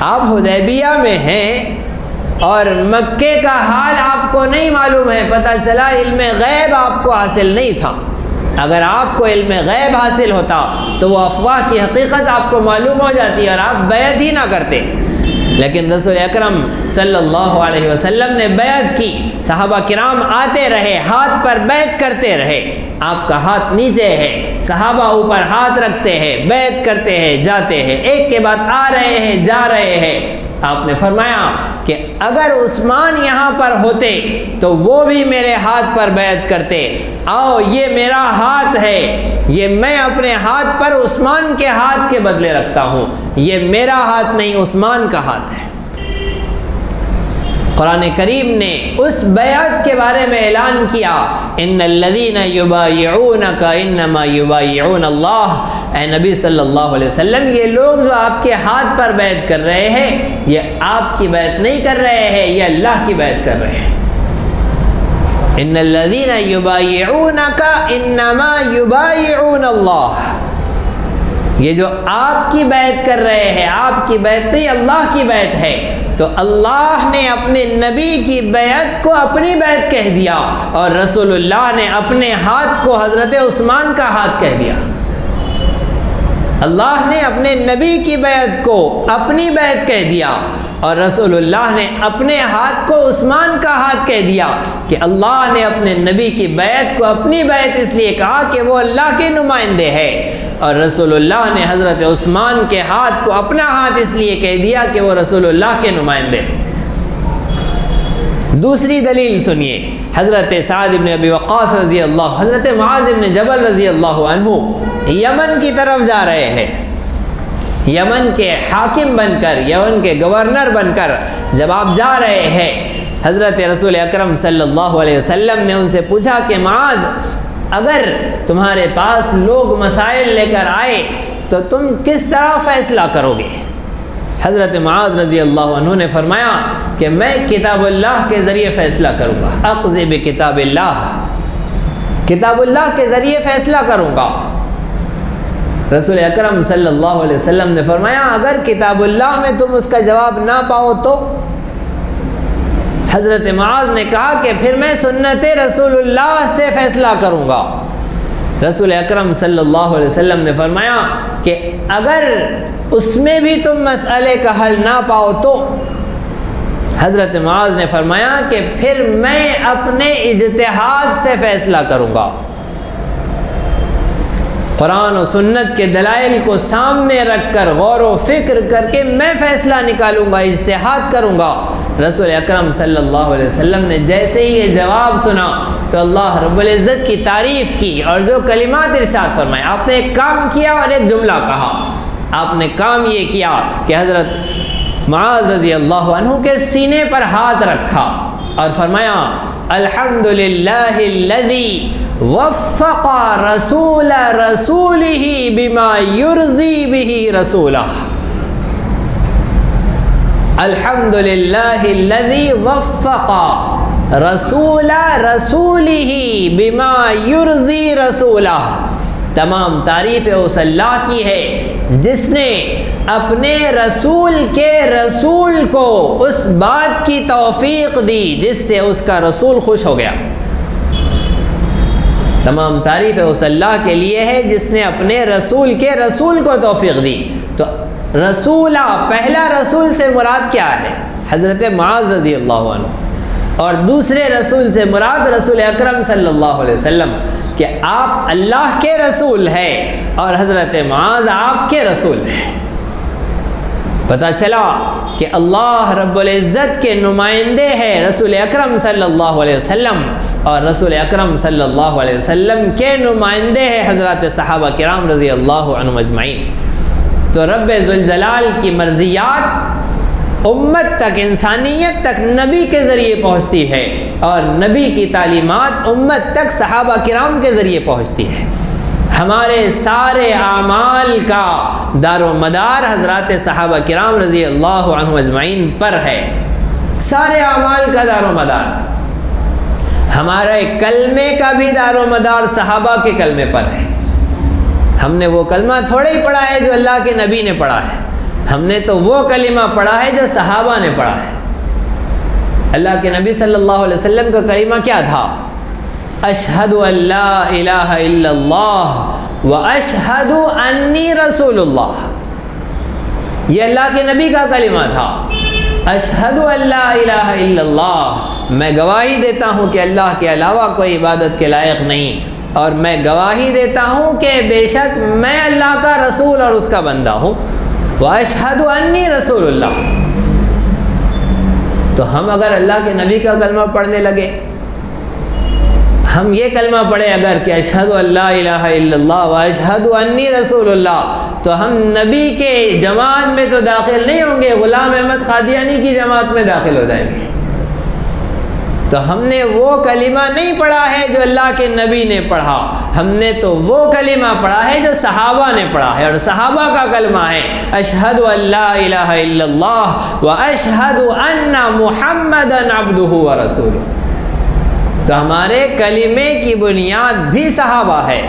آپ حدیبیہ میں ہیں اور مکے کا حال آپ کو نہیں معلوم ہے، پتہ چلا علم غیب آپ کو حاصل نہیں تھا۔ اگر آپ کو علم غیب حاصل ہوتا تو وہ افواہ کی حقیقت آپ کو معلوم ہو جاتی اور آپ بیعت ہی نہ کرتے، لیکن رسول اکرم صلی اللہ علیہ وسلم نے بیعت کی۔ صحابہ کرام آتے رہے، ہاتھ پر بیعت کرتے رہے، آپ کا ہاتھ نیچے ہے، صحابہ اوپر ہاتھ رکھتے ہیں، بیعت کرتے ہیں، جاتے ہیں، ایک کے بعد آ رہے ہیں، جا رہے ہیں۔ آپ نے فرمایا کہ اگر عثمان یہاں پر ہوتے تو وہ بھی میرے ہاتھ پر بیعت کرتے، آؤ یہ میرا ہاتھ ہے، یہ میں اپنے ہاتھ پر عثمان کے ہاتھ کے بدلے رکھتا ہوں، یہ میرا ہاتھ نہیں عثمان کا ہاتھ ہے۔ قرآن کریم نے اس بیعت کے بارے میں اعلان کیا، ان الذین یبایعونک انما یبایعون اللہ، اے نبی صلی اللہ علیہ وسلم، یہ لوگ جو آپ کے ہاتھ پر بیعت کر رہے ہیں، یہ آپ کی بیعت نہیں کر رہے ہیں، یہ اللہ کی بیعت کر رہے ہیں۔ ان الذین یبایعونک انما یبایعون اللہ، یہ جو آپ کی بیعت کر رہے ہیں، آپ کی بیعت نہیں، اللہ کی بیعت ہے، تو اللہ نے اپنے نبی کی بیعت کو اپنی بیعت کہہ دیا، اور رسول اللہ نے اپنے ہاتھ کو حضرت عثمان کا ہاتھ کہہ دیا۔ اللہ نے اپنے نبی کی بیعت کو اپنی بیعت کہہ دیا، اور رسول اللہ نے اپنے ہاتھ کو عثمان کا ہاتھ کہہ دیا، کہ اللہ نے اپنے نبی کی بیعت کو اپنی بیعت اس لیے کہا کہ وہ اللہ کے نمائندے ہے، اور رسول اللہ نے حضرت عثمان کے ہاتھ کو اپنا ہاتھ اس لیے کہہ دیا کہ وہ رسول اللہ کے نمائندے ہیں۔ دوسری دلیل سنیے، حضرت سعد بن ابی وقاص رضی اللہ، حضرت معاذ بن جبل رضی اللہ عنہ یمن کی طرف جا رہے ہیں، یمن کے حاکم بن کر، یمن کے گورنر بن کر جب آپ جا رہے ہیں، حضرت رسول اکرم صلی اللہ علیہ وسلم نے ان سے پوچھا کہ معاذ، اگر تمہارے پاس لوگ مسائل لے کر آئے تو تم کس طرح فیصلہ کرو گے؟ حضرت معاذ رضی اللہ عنہ نے فرمایا کہ میں کتاب اللہ کے ذریعے فیصلہ کروں گا، اقضی بکتاب اللہ، کتاب اللہ کے ذریعے فیصلہ کروں گا۔ رسول اکرم صلی اللہ علیہ وسلم نے فرمایا اگر کتاب اللہ میں تم اس کا جواب نہ پاؤ تو؟ حضرت معاذ نے کہا کہ پھر میں سنت رسول اللہ سے فیصلہ کروں گا۔ رسول اکرم صلی اللہ علیہ وسلم نے فرمایا کہ اگر اس میں بھی تم مسئلے کا حل نہ پاؤ تو؟ حضرت معاذ نے فرمایا کہ پھر میں اپنے اجتہاد سے فیصلہ کروں گا، قرآن و سنت کے دلائل کو سامنے رکھ کر غور و فکر کر کے میں فیصلہ نکالوں گا، اجتہاد کروں گا۔ رسول اکرم صلی اللہ علیہ وسلم نے جیسے ہی یہ جواب سنا تو اللہ رب العزت کی تعریف کی اور جو کلمات ارشاد فرمائے۔ آپ نے ایک کام کیا اور ایک جملہ کہا۔ آپ نے کام یہ کیا کہ حضرت معاذ رضی اللہ عنہ کے سینے پر ہاتھ رکھا اور فرمایا الحمدللہ الذی وفق رسول رسولہ بما یرضی بہ رسولہ، الحمدللہ الذی وفق رسول رسولہ بما یرضی رسولہ، تمام تعریف اس اللہ کی ہے جس نے اپنے رسول کے رسول کو اس بات کی توفیق دی جس سے اس کا رسول خوش ہو گیا۔ تمام تعریف اس اللہ کے لیے ہے جس نے اپنے رسول کے رسول کو توفیق دی۔ تو رسولہ، پہلا رسول سے مراد کیا ہے؟ حضرت معاذ رضی اللہ عنہ، اور دوسرے رسول سے مراد رسول اکرم صلی اللہ علیہ وسلم، کہ آپ اللہ کے رسول ہیں اور حضرت معاذ آپ کے رسول ہیں۔ پتہ چلا کہ اللہ رب العزت کے نمائندے ہیں رسول اکرم صلی اللہ علیہ وسلم، اور رسول اکرم صلی اللہ علیہ وسلم کے نمائندے ہیں حضرات صحابہ کرام رضی اللہ عنہم اجمعین۔ تو رب ذوالجلال کی مرضیات امت تک، انسانیت تک نبی کے ذریعے پہنچتی ہے، اور نبی کی تعلیمات امت تک صحابہ کرام کے ذریعے پہنچتی ہے۔ ہمارے سارے اعمال کا دار و مدار حضرات صحابہ کرام رضی اللہ عنہ اجمعین پر ہے، سارے اعمال کا دار و مدار۔ ہمارے کلمے کا بھی دار و مدار صحابہ کے کلمے پر ہے۔ ہم نے وہ کلمہ تھوڑے ہی پڑھا ہے جو اللہ کے نبی نے پڑھا ہے، ہم نے تو وہ کلمہ پڑھا ہے جو صحابہ نے پڑھا ہے۔ اللہ کے نبی صلی اللہ علیہ وسلم کا کلمہ کیا تھا؟ اشہد ان لا الہ الا اللہ و اشہد انی رسول اللہ، یہ اللہ کے نبی کا کلمہ تھا۔ اشہد ان لا الہ الا اللہ، میں گواہی دیتا ہوں کہ اللہ کے علاوہ کوئی عبادت کے لائق نہیں، اور میں گواہی دیتا ہوں کہ بے شک میں اللہ کا رسول اور اس کا بندہ ہوں، وَأَشْهَدُ أَنِّي رَسُولُ اللَّهِ۔ تو ہم اگر اللہ کے نبی کا کلمہ پڑھنے لگے، ہم یہ کلمہ پڑھے اگر کہ اشہد ان لا الہ الا اللہ واشہد انی رسول اللہ، تو ہم نبی کے جماعت میں تو داخل نہیں ہوں گے، غلام احمد قادیانی کی جماعت میں داخل ہو جائیں گے۔ تو ہم نے وہ کلمہ نہیں پڑھا ہے جو اللہ کے نبی نے پڑھا، ہم نے تو وہ کلمہ پڑھا ہے جو صحابہ نے پڑھا ہے، اور صحابہ کا کلمہ ہے اشہد ان لا الہ الا اللہ واشہد ان محمدا عبدہ ورسولہ۔ تو ہمارے کلمے کی بنیاد بھی صحابہ ہے،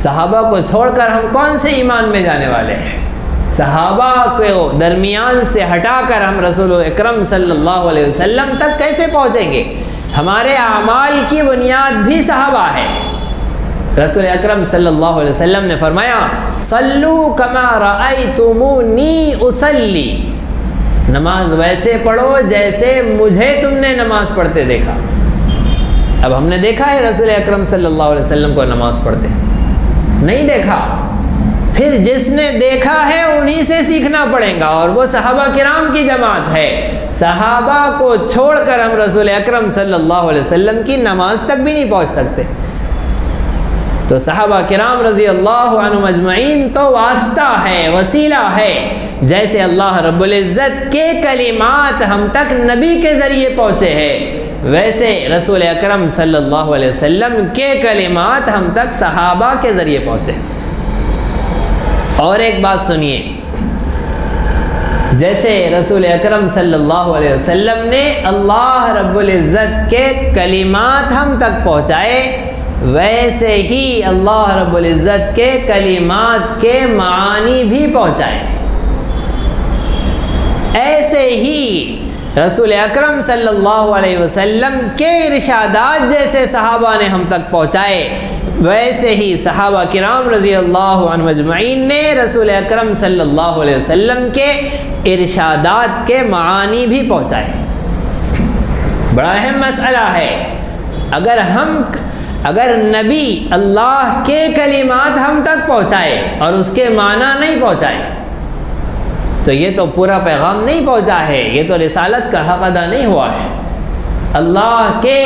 صحابہ کو چھوڑ کر ہم کون سے ایمان میں جانے والے ہیں؟ صحابہ کو درمیان سے ہٹا کر ہم رسول اکرم صلی اللہ علیہ وسلم تک کیسے پہنچیں گے؟ ہمارے اعمال کی بنیاد بھی صحابہ ہے۔ رسول اکرم صلی اللہ علیہ وسلم نے فرمایا صلو کما رأیتمونی اصلی، نماز ویسے پڑھو جیسے مجھے تم نے نماز پڑھتے دیکھا۔ اب ہم نے دیکھا ہے رسول اکرم صلی اللہ علیہ وسلم کو نماز پڑھتے؟ نہیں دیکھا۔ پھر جس نے دیکھا ہے انہی سے سیکھنا پڑے گا، اور وہ صحابہ کرام کی جماعت ہے۔ صحابہ کو چھوڑ کر ہم رسول اکرم صلی اللہ علیہ وسلم کی نماز تک بھی نہیں پہنچ سکتے۔ تو صحابہ کرام رضی اللہ عنہم اجمعین تو واسطہ ہے، وسیلہ ہے۔ جیسے اللہ رب العزت کے کلمات ہم تک نبی کے ذریعے پہنچے ہیں، ویسے رسول اکرم صلی اللہ علیہ وسلم کے کلمات ہم تک صحابہ کے ذریعے پہنچے۔ اور ایک بات سنیے، جیسے رسول اکرم صلی اللہ علیہ وسلم نے اللہ رب العزت کے کلمات ہم تک پہنچائے، ویسے ہی اللہ رب العزت کے کلمات کے معانی بھی پہنچائے۔ ایسے ہی رسول اکرم صلی اللہ علیہ وسلم کے ارشادات جیسے صحابہ نے ہم تک پہنچائے، ویسے ہی صحابہ کرام رضی اللہ عنہم اجمعین نے رسول اکرم صلی اللہ علیہ وسلم کے ارشادات کے معانی بھی پہنچائے۔ بڑا اہم مسئلہ ہے۔ اگر نبی اللہ کے کلمات ہم تک پہنچائے اور اس کے معنی نہیں پہنچائے تو یہ تو پورا پیغام نہیں پہنچا ہے، یہ تو رسالت کا حق ادا نہیں ہوا ہے۔ اللہ کے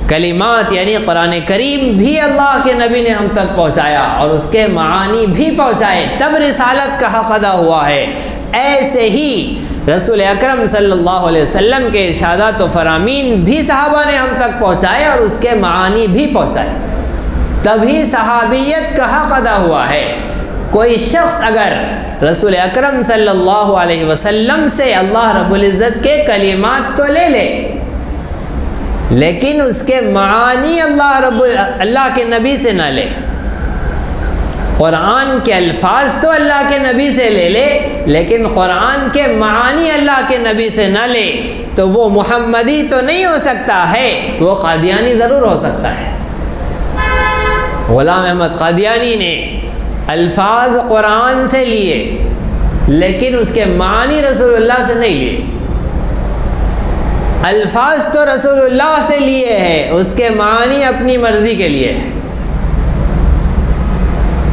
کلمات یعنی قرآن کریم بھی اللہ کے نبی نے ہم تک پہنچایا اور اس کے معانی بھی پہنچائے، تب رسالت کا حق ادا ہوا ہے۔ ایسے ہی رسول اکرم صلی اللہ علیہ وسلم کے ارشادات و فرامین بھی صحابہ نے ہم تک پہنچائے اور اس کے معانی بھی پہنچائے، تبھی صحابیت کا حق ادا ہوا ہے۔ کوئی شخص اگر رسول اکرم صلی اللہ علیہ وسلم سے اللہ رب العزت کے کلمات تو لے لے، لیکن اس کے معانی اللہ کے نبی سے نہ لے، قرآن کے الفاظ تو اللہ کے نبی سے لے لے لیکن قرآن کے معانی اللہ کے نبی سے نہ لے، تو وہ محمدی تو نہیں ہو سکتا ہے، وہ قادیانی ضرور ہو سکتا ہے۔ غلام احمد قادیانی نے الفاظ قرآن سے لیے لیکن اس کے معنی رسول اللہ سے نہیں لیے۔ الفاظ تو رسول اللہ سے لیے ہیں، اس کے معنی اپنی مرضی کے لیے ہیں۔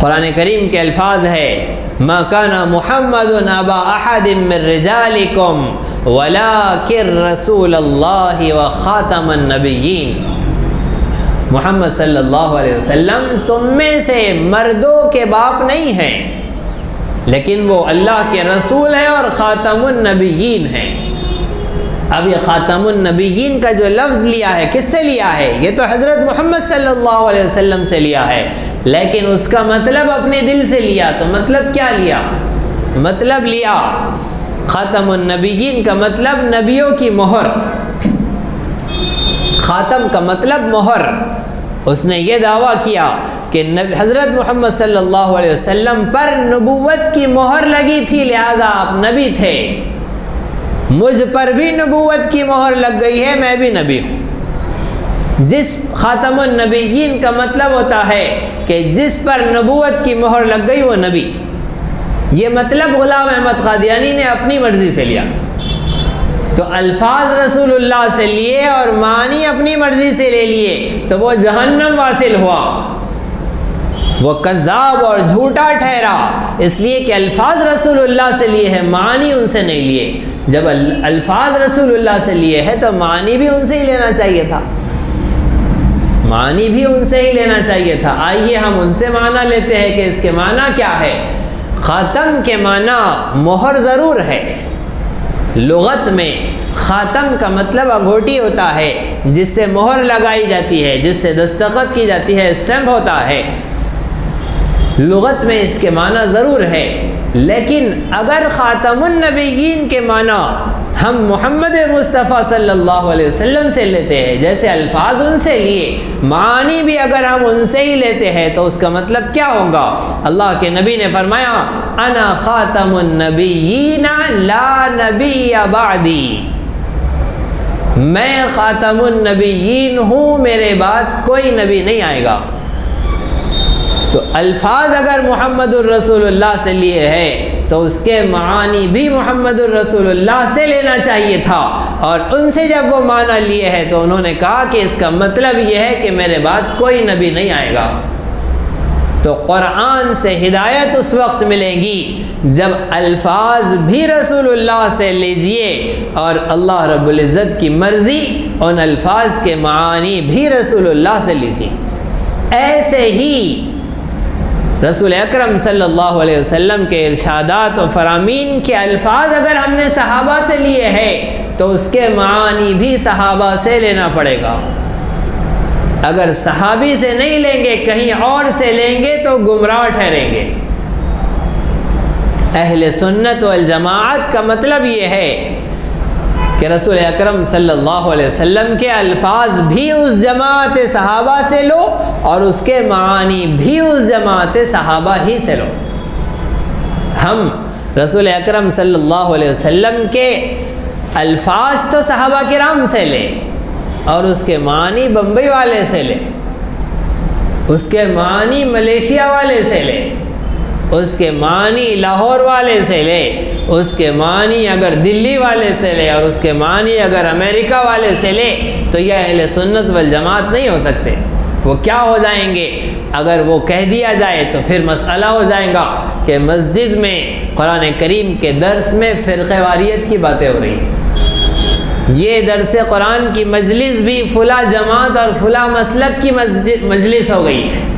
قرآن کریم کے الفاظ ہے ما کان محمد ابا احد من رجالکم ولکن رسول اللہ وخاتم النبیین۔ محمد صلی اللہ علیہ وسلم تم میں سے مردوں کے باپ نہیں ہیں، لیکن وہ اللہ کے رسول ہیں اور خاتم النبیین ہیں۔ اب یہ خاتم النبیین کا جو لفظ لیا ہے کس سے لیا ہے؟ یہ تو حضرت محمد صلی اللہ علیہ وسلم سے لیا ہے، لیکن اس کا مطلب اپنے دل سے لیا۔ تو مطلب کیا لیا؟ مطلب لیا خاتم النبیین کا مطلب نبیوں کی مہر، خاتم کا مطلب مہر۔ اس نے یہ دعویٰ کیا کہ حضرت محمد صلی اللہ علیہ وسلم پر نبوت کی مہر لگی تھی، لہذا آپ نبی تھے۔ مجھ پر بھی نبوت کی مہر لگ گئی ہے، میں بھی نبی ہوں۔ جس خاتم النبیین کا مطلب ہوتا ہے کہ جس پر نبوت کی مہر لگ گئی وہ نبی۔ یہ مطلب غلام احمد قادیانی نے اپنی مرضی سے لیا۔ تو الفاظ رسول اللہ سے لیے اور معنی اپنی مرضی سے لے لیے تو وہ جہنم واصل ہوا، وہ کذاب اور جھوٹا ٹھہرا، اس لیے کہ الفاظ رسول اللہ سے لیے ہیں، معنی ان سے نہیں لیے۔ جب الفاظ رسول اللہ سے لیے ہیں تو معنی بھی ان سے ہی لینا چاہیے تھا، معنی بھی ان سے ہی لینا چاہیے تھا۔ آئیے ہم ان سے معنی لیتے ہیں کہ اس کے معنی کیا ہے۔ خاتم کے معنی مہر ضرور ہے۔ لغت میں خاتم کا مطلب انگوٹی ہوتا ہے جس سے مہر لگائی جاتی ہے، جس سے دستخط کی جاتی ہے، اسٹمپ ہوتا ہے۔ لغت میں اس کے معنی ضرور ہے، لیکن اگر خاتم النبیین کے معنی ہم محمد مصطفیٰ صلی اللہ علیہ وسلم سے لیتے ہیں، جیسے الفاظ ان سے لیے، معانی بھی اگر ہم ان سے ہی لیتے ہیں تو اس کا مطلب کیا ہوگا؟ اللہ کے نبی نے فرمایا انا خاتم النبیین لا نبی بعدی، میں خاتم النبیین ہوں، میرے بعد کوئی نبی نہیں آئے گا۔ تو الفاظ اگر محمد الرسول اللہ سے لیے ہیں تو اس کے معانی بھی محمد الرسول اللہ سے لینا چاہیے تھا، اور ان سے جب وہ معنی لیے ہیں تو انہوں نے کہا کہ اس کا مطلب یہ ہے کہ میرے بعد کوئی نبی نہیں آئے گا۔ تو قرآن سے ہدایت اس وقت ملے گی جب الفاظ بھی رسول اللہ سے لیجئے اور اللہ رب العزت کی مرضی ان الفاظ کے معانی بھی رسول اللہ سے لیجئے۔ ایسے ہی رسول اکرم صلی اللہ علیہ وسلم کے ارشادات و فرامین کے الفاظ اگر ہم نے صحابہ سے لیے ہیں تو اس کے معانی بھی صحابہ سے لینا پڑے گا۔ اگر صحابی سے نہیں لیں گے، کہیں اور سے لیں گے تو گمراہ ٹھہریں گے۔ اہل سنت والجماعت کا مطلب یہ ہے کہ رسول اکرم صلی اللہ علیہ وسلم کے الفاظ بھی اس جماعت صحابہ سے لو اور اس کے معانی بھی اس جماعت صحابہ ہی سے لو۔ ہم رسول اکرم صلی اللہ علیہ وسلم کے الفاظ تو صحابہ کرام سے لیں اور اس کے معنی بمبئی والے سے لیں، اس کے معنی ملیشیا والے سے لیں، اس کے معنی لاہور والے سے لے، اس کے معنی اگر دلی والے سے لے اور اس کے معنی اگر امریکہ والے سے لے تو یہ اہل سنت والجماعت نہیں ہو سکتے۔ وہ کیا ہو جائیں گے؟ اگر وہ کہہ دیا جائے تو پھر مسئلہ ہو جائے گا کہ مسجد میں قرآن کریم کے درس میں فرقہ واریت کی باتیں ہو رہی ہیں، یہ درس قرآن کی مجلس بھی فلاں جماعت اور فلاں مسلک کی مجلس ہو گئی ہے۔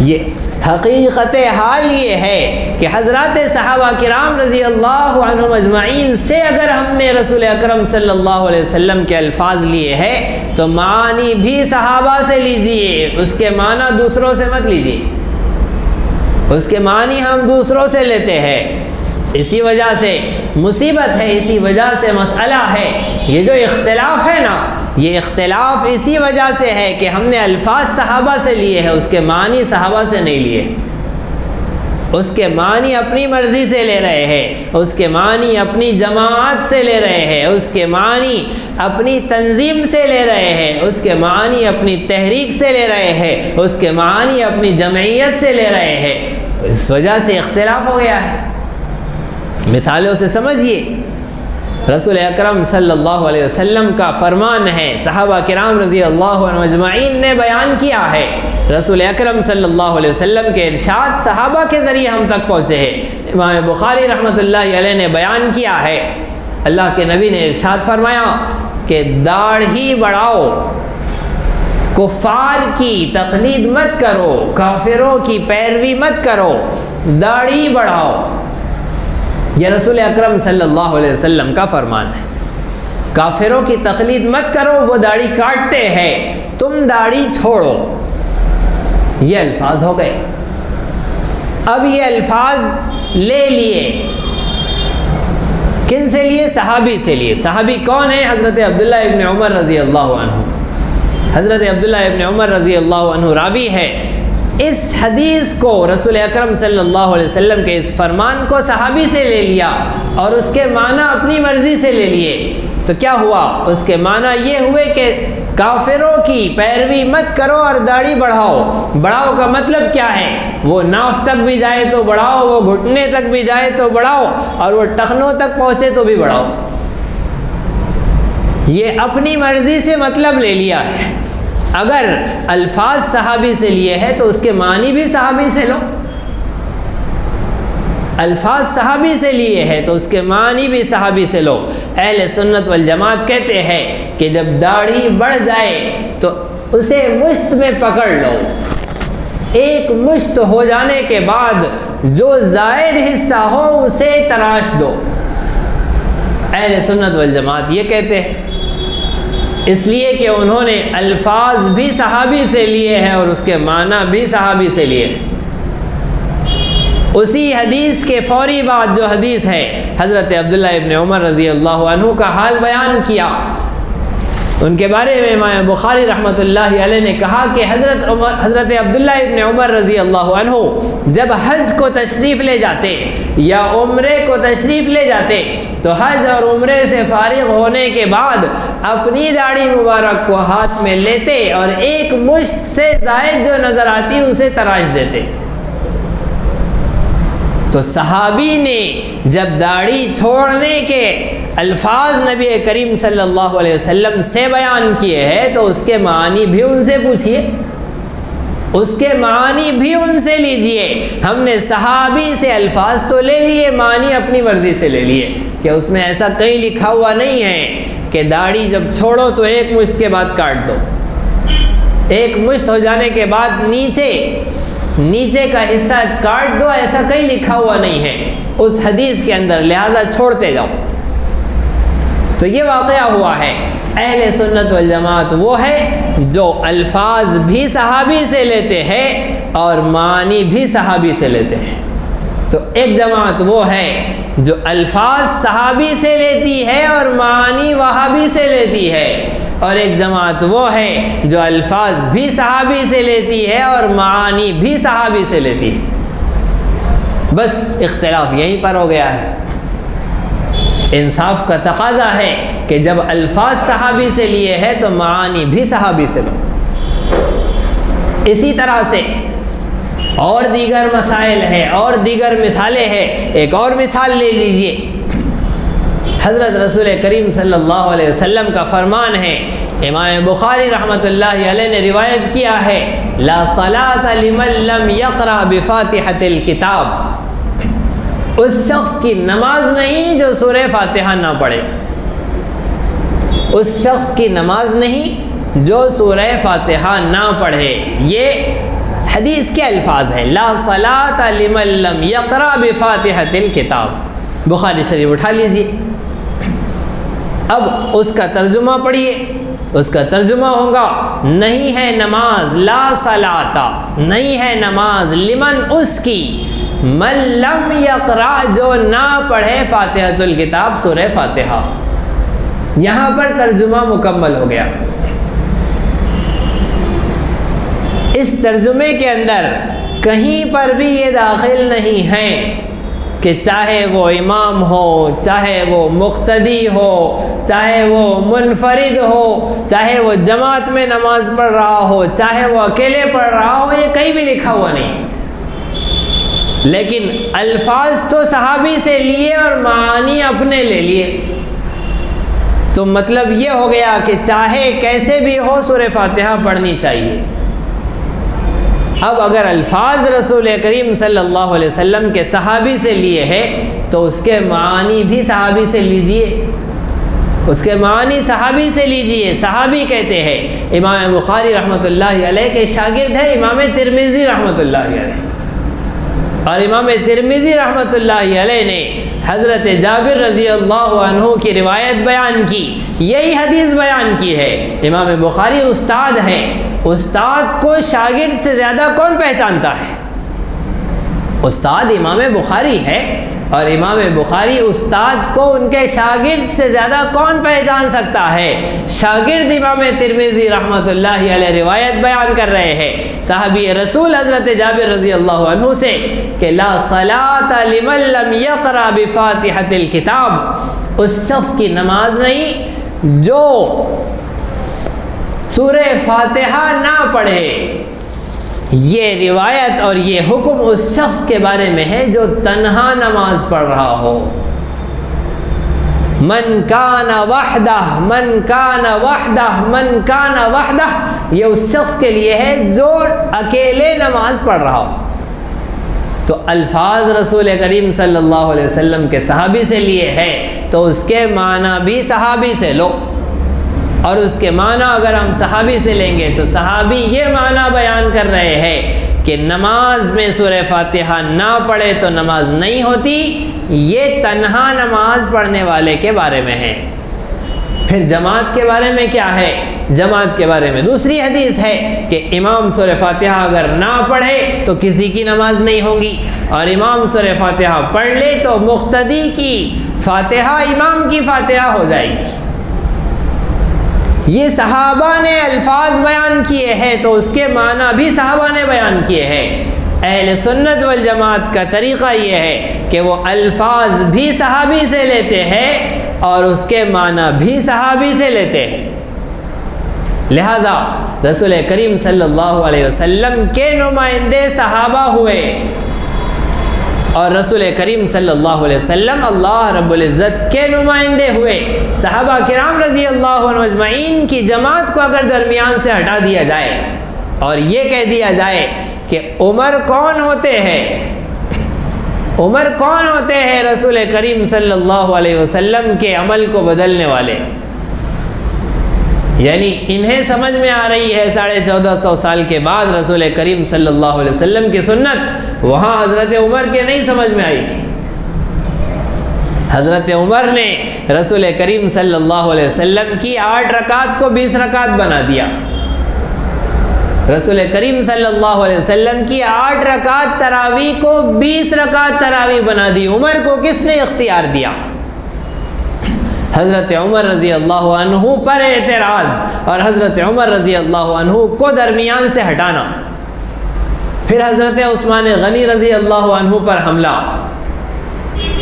یہ حقیقت حال یہ ہے کہ حضرات صحابہ کرام رضی اللہ عنہم اجمعین سے اگر ہم نے رسول اکرم صلی اللہ علیہ وسلم کے الفاظ لیے ہیں تو معانی بھی صحابہ سے لیجئے، اس کے معنی دوسروں سے مت لیجئے، اس کے معنی ہم دوسروں سے لیتے ہیں۔ اسی وجہ سے مصیبت ہے، اسی وجہ سے مسئلہ ہے۔ یہ جو اختلاف ہے نا، یہ اختلاف اسی وجہ سے ہے کہ ہم نے الفاظ صحابہ سے لیے ہیں، اس کے معنی صحابہ سے نہیں لیے۔ اس کے معنی اپنی مرضی سے لے رہے ہیں، اس کے معنی اپنی جماعت سے لے رہے ہیں، اس کے معنی اپنی تنظیم سے لے رہے ہیں، اس کے معنی اپنی تحریک سے لے رہے ہیں، اس کے معنی اپنی جمعیت سے لے رہے ہیں۔ اس وجہ سے اختلاف ہو گیا ہے۔ مثالوں سے سمجھیے، رسول اکرم صلی اللہ علیہ وسلم کا فرمان ہے، صحابہ کرام رضی اللہ عنہ اجمعین نے بیان کیا ہے، رسول اکرم صلی اللہ علیہ وسلم کے ارشاد صحابہ کے ذریعے ہم تک پہنچے ہیں۔ امام بخاری رحمۃ اللہ علیہ نے بیان کیا ہے، اللہ کے نبی نے ارشاد فرمایا کہ داڑھی بڑھاؤ، کفار کی تقلید مت کرو، کافروں کی پیروی مت کرو، داڑھی بڑھاؤ۔ یہ رسول اکرم صلی اللہ علیہ وسلم کا فرمان ہے۔ کافروں کی تقلید مت کرو، وہ داڑھی کاٹتے ہیں، تم داڑھی چھوڑو۔ یہ الفاظ ہو گئے۔ اب یہ الفاظ لے لیے، کن سے لیے؟ صحابی سے لیے۔ صحابی کون ہے؟ حضرت عبداللہ ابن عمر رضی اللہ عنہ۔ حضرت عبداللہ ابن عمر رضی اللہ عنہ راوی ہے۔ اس حدیث کو رسول اکرم صلی اللہ علیہ وسلم کے اس فرمان کو صحابی سے لے لیا اور اس کے معنی اپنی مرضی سے لے لیے، تو کیا ہوا؟ اس کے معنی یہ ہوئے کہ کافروں کی پیروی مت کرو اور داڑھی بڑھاؤ۔ بڑھاؤ کا مطلب کیا ہے؟ وہ ناف تک بھی جائے تو بڑھاؤ، وہ گھٹنے تک بھی جائے تو بڑھاؤ، اور وہ ٹخنوں تک پہنچے تو بھی بڑھاؤ۔ یہ اپنی مرضی سے مطلب لے لیا ہے۔ اگر الفاظ صحابی سے لیے ہیں تو اس کے معنی بھی صحابی سے لو، الفاظ صحابی سے لیے ہیں تو اس کے معنی بھی صحابی سے لو۔ اہل سنت والجماعت کہتے ہیں کہ جب داڑھی بڑھ جائے تو اسے مشت میں پکڑ لو، ایک مشت ہو جانے کے بعد جو زائد حصہ ہو اسے تراش دو۔ اہل سنت والجماعت یہ کہتے ہیں، اس لیے کہ انہوں نے الفاظ بھی صحابی سے لیے ہیں اور اس کے معنی بھی صحابی سے لیے ہیں۔ اسی حدیث کے فوری بعد جو حدیث ہے حضرت عبداللہ ابن عمر رضی اللہ عنہ کا حال بیان کیا. ان کے بارے میں امام بخاری رحمۃ اللہ علیہ نے کہا کہ حضرت عبداللہ ابن عمر رضی اللہ عنہ جب حج کو تشریف لے جاتے یا عمرے کو تشریف لے جاتے تو حج اور عمرے سے فارغ ہونے کے بعد اپنی داڑھی مبارک کو ہاتھ میں لیتے اور ایک مشت سے زائد جو نظر آتی اسے تراش دیتے. تو صحابی نے جب داڑھی چھوڑنے کے الفاظ نبی کریم صلی اللہ علیہ وسلم سے بیان کیے ہیں تو اس کے معنی بھی ان سے پوچھیے, اس کے معنی بھی ان سے لیجئے. ہم نے صحابی سے الفاظ تو لے لیے, معنی اپنی مرضی سے لے لیے کہ اس میں ایسا کہیں لکھا ہوا نہیں ہے کہ داڑھی جب چھوڑو تو ایک مشت کے بعد کاٹ دو, ایک مشت ہو جانے کے بعد نیچے کا حصہ کاٹ دو, ایسا کہیں لکھا ہوا نہیں ہے اس حدیث کے اندر, لہذا چھوڑتے جاؤ. تو یہ واقعہ ہوا ہے. اہل سنت والجماعت وہ ہے جو الفاظ بھی صحابی سے لیتے ہیں اور معنی بھی صحابی سے لیتے ہیں. تو ایک جماعت وہ ہے جو الفاظ صحابی سے لیتی ہے اور معنی وہابی سے لیتی ہے, اور ایک جماعت وہ ہے جو الفاظ بھی صحابی سے لیتی ہے اور معانی بھی صحابی سے لیتی ہے. بس اختلاف یہیں پر ہو گیا ہے. انصاف کا تقاضا ہے کہ جب الفاظ صحابی سے لیے ہیں تو معانی بھی صحابی سے لو. اسی طرح سے اور دیگر مسائل ہیں اور دیگر مثالیں ہیں. ایک اور مثال لے لیجئے. حضرت رسول کریم صلی اللہ علیہ وسلم کا فرمان ہے, امام بخاری رحمۃ اللہ علیہ نے روایت کیا ہے, لا صلاۃ لمن لم یقرأ بفاتحۃ الکتاب. اس شخص کی نماز نہیں جو سورہ فاتحہ نہ پڑھے, اس شخص کی نماز نہیں جو سورہ فاتحہ نہ پڑھے. یہ حدیث کے الفاظ ہیں, لا صلاۃ لمن لم یقرأ بفاتحۃ الکتاب. بخاری شریف اٹھا لیجیے. اب اس کا ترجمہ پڑھیے. اس کا ترجمہ ہوگا, نہیں ہے نماز, لا صلاۃ نہیں ہے نماز, لمن اس کی, من لم یقرأ جو نہ پڑھے, فاتحۃ الکتاب سورہ فاتحہ. یہاں پر ترجمہ مکمل ہو گیا. اس ترجمے کے اندر کہیں پر بھی یہ داخل نہیں ہے کہ چاہے وہ امام ہو, چاہے وہ مقتدی ہو, چاہے وہ منفرد ہو, چاہے وہ جماعت میں نماز پڑھ رہا ہو, چاہے وہ اکیلے پڑھ رہا ہو, یہ کہیں بھی لکھا ہوا نہیں. لیکن الفاظ تو صحابی سے لیے اور معانی اپنے لے لیے. تو مطلب یہ ہو گیا کہ چاہے کیسے بھی ہو سورہ فاتحہ پڑھنی چاہیے. اب اگر الفاظ رسول کریم صلی اللہ علیہ وسلم کے صحابی سے لیے ہیں تو اس کے معانی بھی صحابی سے لیجئے, اس کے معنی صحابی سے لیجئے. صحابی کہتے ہیں, امام بخاری رحمۃ اللہ علیہ کے شاگرد ہے امام ترمذی رحمۃ اللہ علیہ, اور امام ترمذی رحمۃ اللہ علیہ نے حضرت جابر رضی اللہ عنہ کی روایت بیان کی, یہی حدیث بیان کی ہے. امام بخاری استاد ہیں, استاد کو شاگرد سے زیادہ کون پہچانتا ہے؟ استاد امام بخاری ہے, اور امام بخاری استاد کو ان کے شاگرد سے زیادہ کون پہچان سکتا ہے؟ شاگرد امام ترمذی رحمۃ اللہ علیہ روایت بیان کر رہے ہیں صحابی رسول حضرت جابر رضی اللہ عنہ سے کہ لا صلاۃ لمن لم یقرأ بفاتحۃ الکتاب. اس شخص کی نماز نہیں جو سورہ فاتحہ نہ پڑھے. یہ روایت اور یہ حکم اس شخص کے بارے میں ہے جو تنہا نماز پڑھ رہا ہو. من کان وحدہ, من کان وحدہ, من کان وحدہ, یہ اس شخص کے لیے ہے جو اکیلے نماز پڑھ رہا ہو. تو الفاظ رسول کریم صلی اللہ علیہ وسلم کے صحابی سے لیے ہے تو اس کے معنی بھی صحابی سے لو, اور اس کے معنی اگر ہم صحابی سے لیں گے تو صحابی یہ معنی بیان کر رہے ہیں کہ نماز میں سورہ فاتحہ نہ پڑھے تو نماز نہیں ہوتی. یہ تنہا نماز پڑھنے والے کے بارے میں ہے. پھر جماعت کے بارے میں کیا ہے؟ جماعت کے بارے میں دوسری حدیث ہے کہ امام سورہ فاتحہ اگر نہ پڑھے تو کسی کی نماز نہیں ہوگی، اور امام سورہ فاتحہ پڑھ لے تو مقتدی کی فاتحہ امام کی فاتحہ ہو جائے گی۔ یہ صحابہ نے الفاظ بیان کیے ہیں تو اس کے معنی بھی صحابہ نے بیان کیے ہیں۔ اہل سنت والجماعت کا طریقہ یہ ہے کہ وہ الفاظ بھی صحابی سے لیتے ہیں اور اس کے معنی بھی صحابی سے لیتے ہیں۔ لہذا رسول کریم صلی اللہ علیہ وسلم کے نمائندے صحابہ ہوئے، اور رسول کریم صلی اللہ علیہ وسلم اللہ رب العزت کے نمائندے ہوئے۔ صحابہ کرام رضی اللہ عنہ اجمعین کی جماعت کو اگر درمیان سے ہٹا دیا جائے اور یہ کہہ دیا جائے کہ عمر کون ہوتے ہیں، عمر کون ہوتے ہیں رسول کریم صلی اللہ علیہ وسلم کے عمل کو بدلنے والے، یعنی انہیں سمجھ میں آ رہی ہے 1450 سال کے بعد رسول کریم صلی اللہ علیہ وسلم کی سنت، وہاں حضرت عمر کے نہیں سمجھ میں آئی تھی۔ حضرت عمر نے رسول کریم صلی اللہ علیہ وسلم کی 8 رکعت کو 20 رکعت بنا دیا۔ رسول کریم صلی اللہ علیہ وسلم کی 8 رکعت تراویح کو 20 رکعت تراویح بنا دی۔ عمر کو کس نے اختیار دیا؟ حضرت عمر رضی اللہ عنہ پر اعتراض اور حضرت عمر رضی اللہ عنہ کو درمیان سے ہٹانا، پھر حضرت عثمان غنی رضی اللہ عنہ پر حملہ،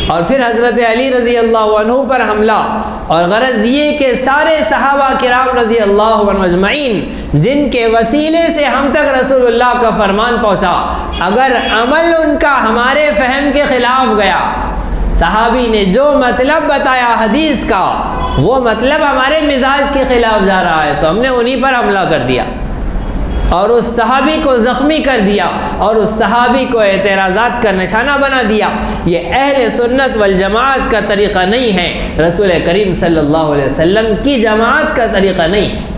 اور پھر حضرت علی رضی اللہ عنہ پر حملہ، اور غرض یہ کہ سارے صحابہ کرام رضی اللہ عنہ اجمعین جن کے وسیلے سے ہم تک رسول اللہ کا فرمان پہنچا، اگر عمل ان کا ہمارے فہم کے خلاف گیا، صحابی نے جو مطلب بتایا حدیث کا وہ مطلب ہمارے مزاج کے خلاف جا رہا ہے، تو ہم نے انہی پر حملہ کر دیا اور اس صحابی کو زخمی کر دیا اور اس صحابی کو اعتراضات کا نشانہ بنا دیا۔ یہ اہل سنت والجماعت کا طریقہ نہیں ہے، رسول کریم صلی اللہ علیہ وسلم کی جماعت کا طریقہ نہیں ہے۔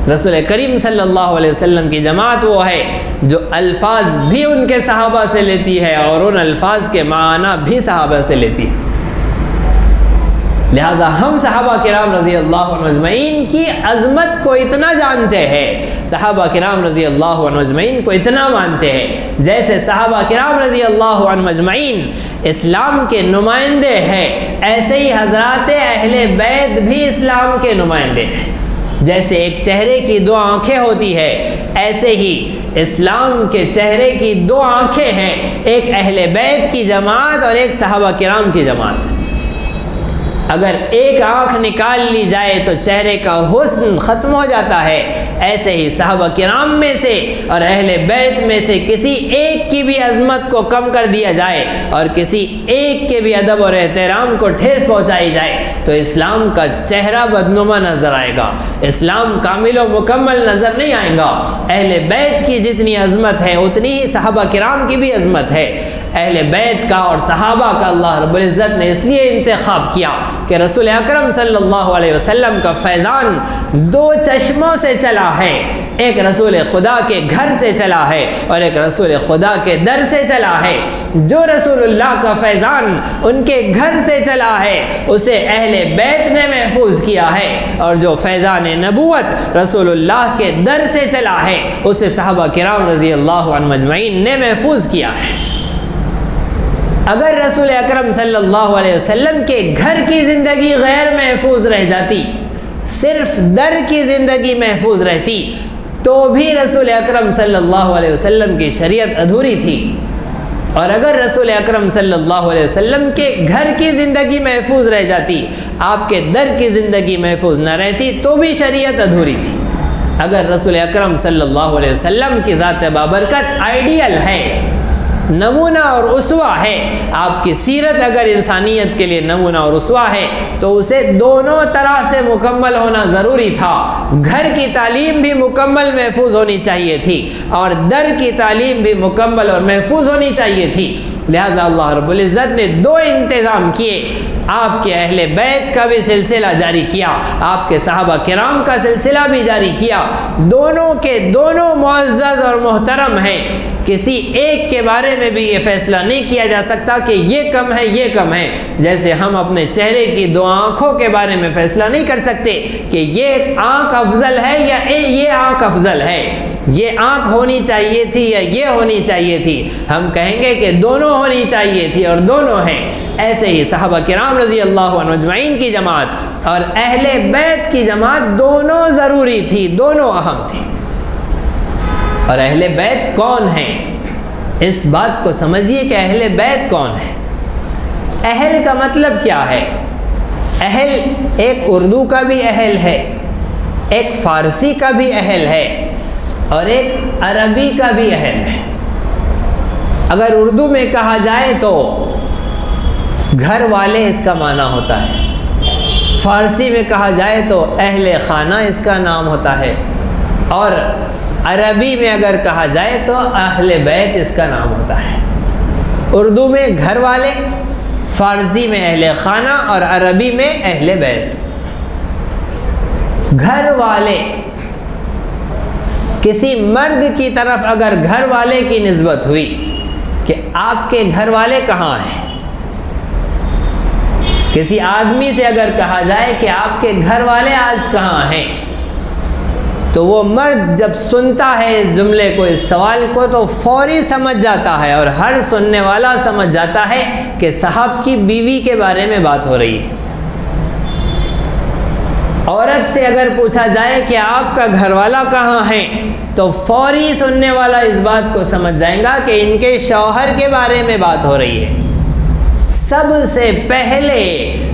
رسول کریم صلی اللہ علیہ وسلم کی جماعت وہ ہے جو الفاظ بھی ان کے صحابہ سے لیتی ہے اور ان الفاظ کے معنی بھی صحابہ سے لیتی ہے۔ لہٰذا ہم صحابہ کرام رضی اللہ عنہ اجمعین کی عظمت کو اتنا جانتے ہیں، صحابہ کرام رضی اللہ عنہ اجمعین کو اتنا مانتے ہیں جیسے صحابہ کرام رضی اللہ عنہ اجمعین اسلام کے نمائندے ہیں، ایسے ہی حضرات اہل بیت بھی اسلام کے نمائندے ہیں۔ جیسے ایک چہرے کی 2 آنکھیں ہوتی ہے، ایسے ہی اسلام کے چہرے کی 2 آنکھیں ہیں، ایک اہل بیت کی جماعت اور ایک صحابہ کرام کی جماعت۔ اگر ایک آنکھ نکال لی جائے تو چہرے کا حسن ختم ہو جاتا ہے، ایسے ہی صحابہ کرام میں سے اور اہل بیت میں سے کسی ایک کی بھی عظمت کو کم کر دیا جائے اور کسی ایک کے بھی ادب اور احترام کو ٹھیس پہنچائی جائے تو اسلام کا چہرہ بدنما نظر آئے گا، اسلام کامل و مکمل نظر نہیں آئے گا۔ اہل بیت کی جتنی عظمت ہے اتنی ہی صحابہ کرام کی بھی عظمت ہے۔ اہل بیت کا اور صحابہ کا اللہ رب العزت نے اس لیے انتخاب کیا کہ رسول اکرم صلی اللہ علیہ وسلم کا فیضان 2 چشموں سے چلا ہے، ایک رسول خدا کے گھر سے چلا ہے اور ایک رسول خدا کے در سے چلا ہے۔ جو رسول اللہ کا فیضان ان کے گھر سے چلا ہے اسے اہل بیت نے محفوظ کیا ہے، اور جو فیضان نبوت رسول اللہ کے در سے چلا ہے اسے صحابہ کرام رضی اللہ عنہ اجمعین نے محفوظ کیا ہے۔ اگر رسول اکرم صلی اللہ علیہ وسلم کے گھر کی زندگی غیر محفوظ رہ جاتی، صرف در کی زندگی محفوظ رہتی، تو بھی رسول اکرم صلی اللہ علیہ وسلم کی شریعت ادھوری تھی، اور اگر رسول اکرم صلی اللہ علیہ وسلم کے گھر کی زندگی محفوظ رہ جاتی، آپ کے در کی زندگی محفوظ نہ رہتی تو بھی شریعت ادھوری تھی۔ اگر رسول اکرم صلی اللہ علیہ وسلم کی ذات بابرکت آئیڈیل ہے، نمونہ اور اسوہ ہے، آپ کی سیرت اگر انسانیت کے لیے نمونہ اور اسوہ ہے تو اسے دونوں طرح سے مکمل ہونا ضروری تھا۔ گھر کی تعلیم بھی مکمل محفوظ ہونی چاہیے تھی اور در کی تعلیم بھی مکمل اور محفوظ ہونی چاہیے تھی۔ لہٰذا اللہ رب العزت نے 2 انتظام کیے، آپ کے اہل بیت کا بھی سلسلہ جاری کیا، آپ کے صحابہ کرام کا سلسلہ بھی جاری کیا، دونوں کے دونوں معزز اور محترم ہیں، کسی ایک کے بارے میں بھی یہ فیصلہ نہیں کیا جا سکتا کہ یہ کم ہے یہ کم ہے، جیسے ہم اپنے چہرے کی دو آنکھوں کے بارے میں فیصلہ نہیں کر سکتے کہ یہ آنکھ افضل ہے یا یہ آنکھ افضل ہے، یہ آنکھ ہونی چاہیے تھی یا یہ ہونی چاہیے تھی، ہم کہیں گے کہ دونوں ہونی چاہیے تھی اور دونوں ہیں۔ ایسے ہی صحابہ کرام رضی اللہ عنہ اجمعین کی جماعت اور اہل بیت کی جماعت دونوں ضروری تھی، دونوں اہم تھی۔ اور اہل بیت کون ہیں؟ اس بات کو سمجھیے کہ اہل بیت کون ہے۔ اہل کا مطلب کیا ہے؟ اہل ایک اردو کا بھی اہل ہے، ایک فارسی کا بھی اہل ہے اور ایک عربی کا بھی اہل ہے۔ اگر اردو میں کہا جائے تو گھر والے اس کا معنی ہوتا ہے، فارسی میں کہا جائے تو اہل خانہ اس کا نام ہوتا ہے، اور عربی میں اگر کہا جائے تو اہل بیت اس کا نام ہوتا ہے۔ اردو میں گھر والے، فارسی میں اہل خانہ اور عربی میں اہل بیت۔ گھر والے، کسی مرد کی طرف اگر گھر والے کی نسبت ہوئی کہ آپ کے گھر والے کہاں ہیں، کسی آدمی سے اگر کہا جائے کہ آپ کے گھر والے آج کہاں ہیں، تو وہ مرد جب سنتا ہے اس جملے کو، اس سوال کو، تو فوری سمجھ جاتا ہے اور ہر سننے والا سمجھ جاتا ہے کہ صاحب کی بیوی کے بارے میں بات ہو رہی ہے۔ عورت سے اگر پوچھا جائے کہ آپ کا گھر والا کہاں ہے، تو فوری سننے والا اس بات کو سمجھ جائے گا کہ ان کے شوہر کے بارے میں بات ہو رہی ہے۔ سب سے پہلے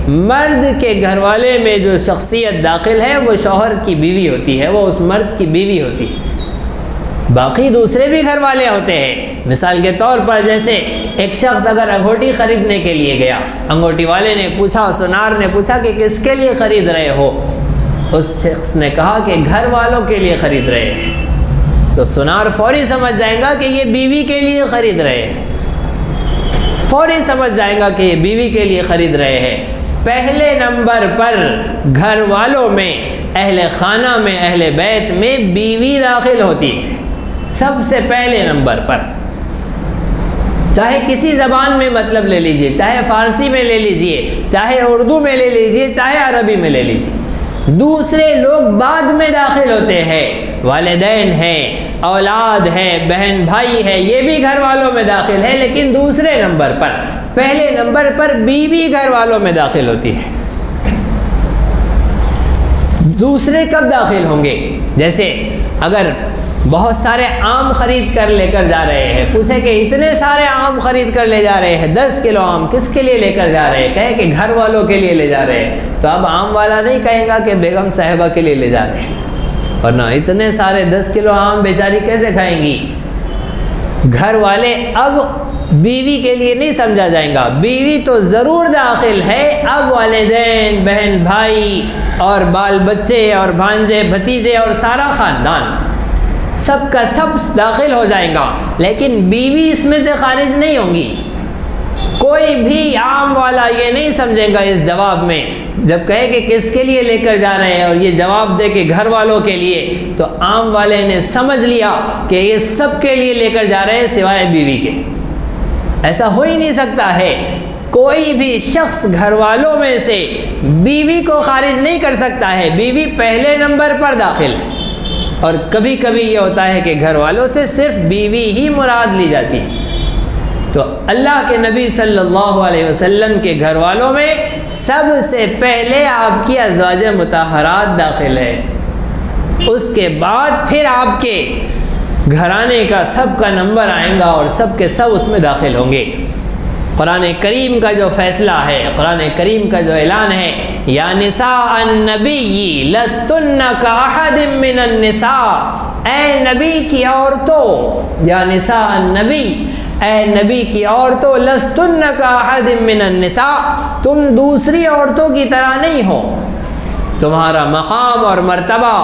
مرد کے گھر والے میں جو شخصیت داخل ہے وہ شوہر کی بیوی ہوتی ہے، وہ اس مرد کی بیوی ہوتی ہے۔ باقی دوسرے بھی گھر والے ہوتے ہیں۔ مثال کے طور پر جیسے ایک شخص اگر انگوٹھی خریدنے کے لیے گیا، انگوٹھی والے نے پوچھا، سونار نے پوچھا کہ کس کے لیے خرید رہے ہو؟ اس شخص نے کہا کہ گھر والوں کے لیے خرید رہے ہیں، تو سونار فوری سمجھ جائے گا کہ یہ بیوی کے لیے خرید رہے ہیں، فوری سمجھ جائے گا کہ یہ بیوی کے لیے خرید رہے ہیں۔ پہلے نمبر پر گھر والوں میں، اہل خانہ میں، اہل بیت میں بیوی داخل ہوتی ہے سب سے پہلے نمبر پر۔ چاہے کسی زبان میں مطلب لے لیجئے، چاہے فارسی میں لے لیجئے، چاہے اردو میں لے لیجئے، چاہے عربی میں لے لیجئے۔ دوسرے لوگ بعد میں داخل ہوتے ہیں، والدین ہیں، اولاد ہے، بہن بھائی ہے، یہ بھی گھر والوں میں داخل ہے، لیکن دوسرے نمبر پر۔ پہلے نمبر پر بیوی گھر والوں میں داخل ہوتی ہے۔ دوسرے کب داخل ہوں گے؟ جیسے اگر بہت سارے آم خرید کر لے کر جا رہے ہیں، پوچھے کہ اتنے سارے آم خرید کر لے جا رہے ہیں، 10 کلو آم کس کے لیے لے کر جا رہے ہیں؟ کہے کہ گھر والوں کے لیے لے جا رہے ہیں، تو اب آم والا نہیں کہے گا کہ بیگم صاحبہ کے لیے لے جا رہے ہیں، ورنہ اتنے سارے 10 کلو آم بیچاری کیسے کھائیں گی؟ گھر والے اب بیوی کے لیے نہیں سمجھا جائے گا، بیوی تو ضرور داخل ہے، اب والدین، بہن بھائی اور بال بچے اور بھانجے بھتیجے اور سارا خاندان سب کا سب داخل ہو جائے گا، لیکن بیوی اس میں سے خارج نہیں ہوں گی۔ کوئی بھی عام والا یہ نہیں سمجھے گا اس جواب میں، جب کہے کہ کس کے لیے لے کر جا رہے ہیں اور یہ جواب دے کہ گھر والوں کے لیے، تو عام والے نے سمجھ لیا کہ یہ سب کے لیے لے کر جا رہے ہیں سوائے بیوی کے۔ ایسا ہو ہی نہیں سکتا ہے، کوئی بھی شخص گھر والوں میں سے بیوی کو خارج نہیں کر سکتا ہے، بیوی پہلے نمبر پر داخل ہے۔ اور کبھی کبھی یہ ہوتا ہے کہ گھر والوں سے صرف بیوی ہی مراد لی جاتی ہے، تو اللہ کے نبی صلی اللہ علیہ وسلم کے گھر والوں میں سب سے پہلے آپ کی ازواج مطہرات داخل ہے، اس کے بعد پھر آپ کے گھرانے کا سب کا نمبر آئے گا اور سب کے سب اس میں داخل ہوں گے۔ قرآن کریم کا جو فیصلہ ہے، قرآن کریم کا جو اعلان ہے، یا نساء النبی لستن کاحد من النساء، اے نبی کی عورتوں، یا نساء النبی، اے نبی کی عورتوں، لستن کاحد من النساء، تم دوسری عورتوں کی طرح نہیں ہو، تمہارا مقام اور مرتبہ،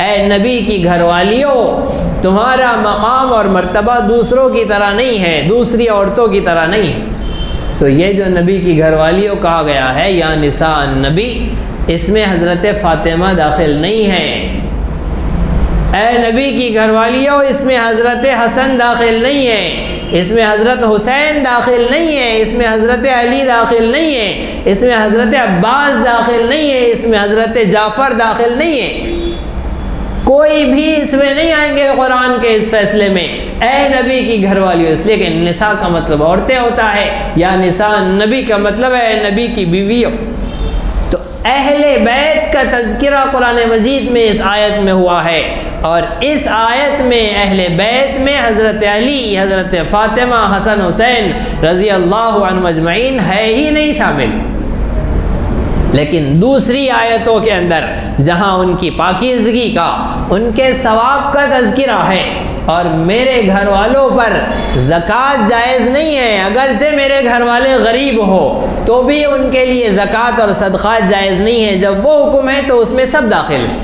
اے نبی کی گھر والیوں، تمہارا مقام اور مرتبہ دوسروں کی طرح نہیں ہے، دوسری عورتوں کی طرح نہیں ہے۔ تو یہ جو نبی کی گھر والیوں کہا گیا ہے یا نساء النبی، اس میں حضرت فاطمہ داخل نہیں ہے۔ اے نبی کی گھر والیوں، اس میں حضرت حسن داخل نہیں ہے، اس میں حضرت حسین داخل نہیں ہے، اس میں حضرت علی داخل نہیں ہے، اس میں حضرت عباس داخل نہیں ہے، اس میں حضرت جعفر داخل نہیں ہے۔ کوئی بھی اس میں نہیں آئیں گے قرآن کے اس فیصلے میں، اے نبی کی گھر والیوں، اس لیے کہ نساء کا مطلب عورتیں ہوتا ہے، یا نساء نبی کا مطلب ہے نبی کی بیویوں۔ تو اہل بیت کا تذکرہ قرآن مجید میں اس آیت میں ہوا ہے، اور اس آیت میں اہل بیت میں حضرت علی، حضرت فاطمہ، حسن حسین رضی اللہ عنہم اجمعین ہے ہی نہیں شامل۔ لیکن دوسری آیتوں کے اندر جہاں ان کی پاکیزگی کا، ان کے ثواب کا تذکرہ ہے، اور میرے گھر والوں پر زکوٰۃ جائز نہیں ہے، اگرچہ میرے گھر والے غریب ہو تو بھی ان کے لیے زکوٰۃ اور صدقات جائز نہیں ہے، جب وہ حکم ہے تو اس میں سب داخل ہے،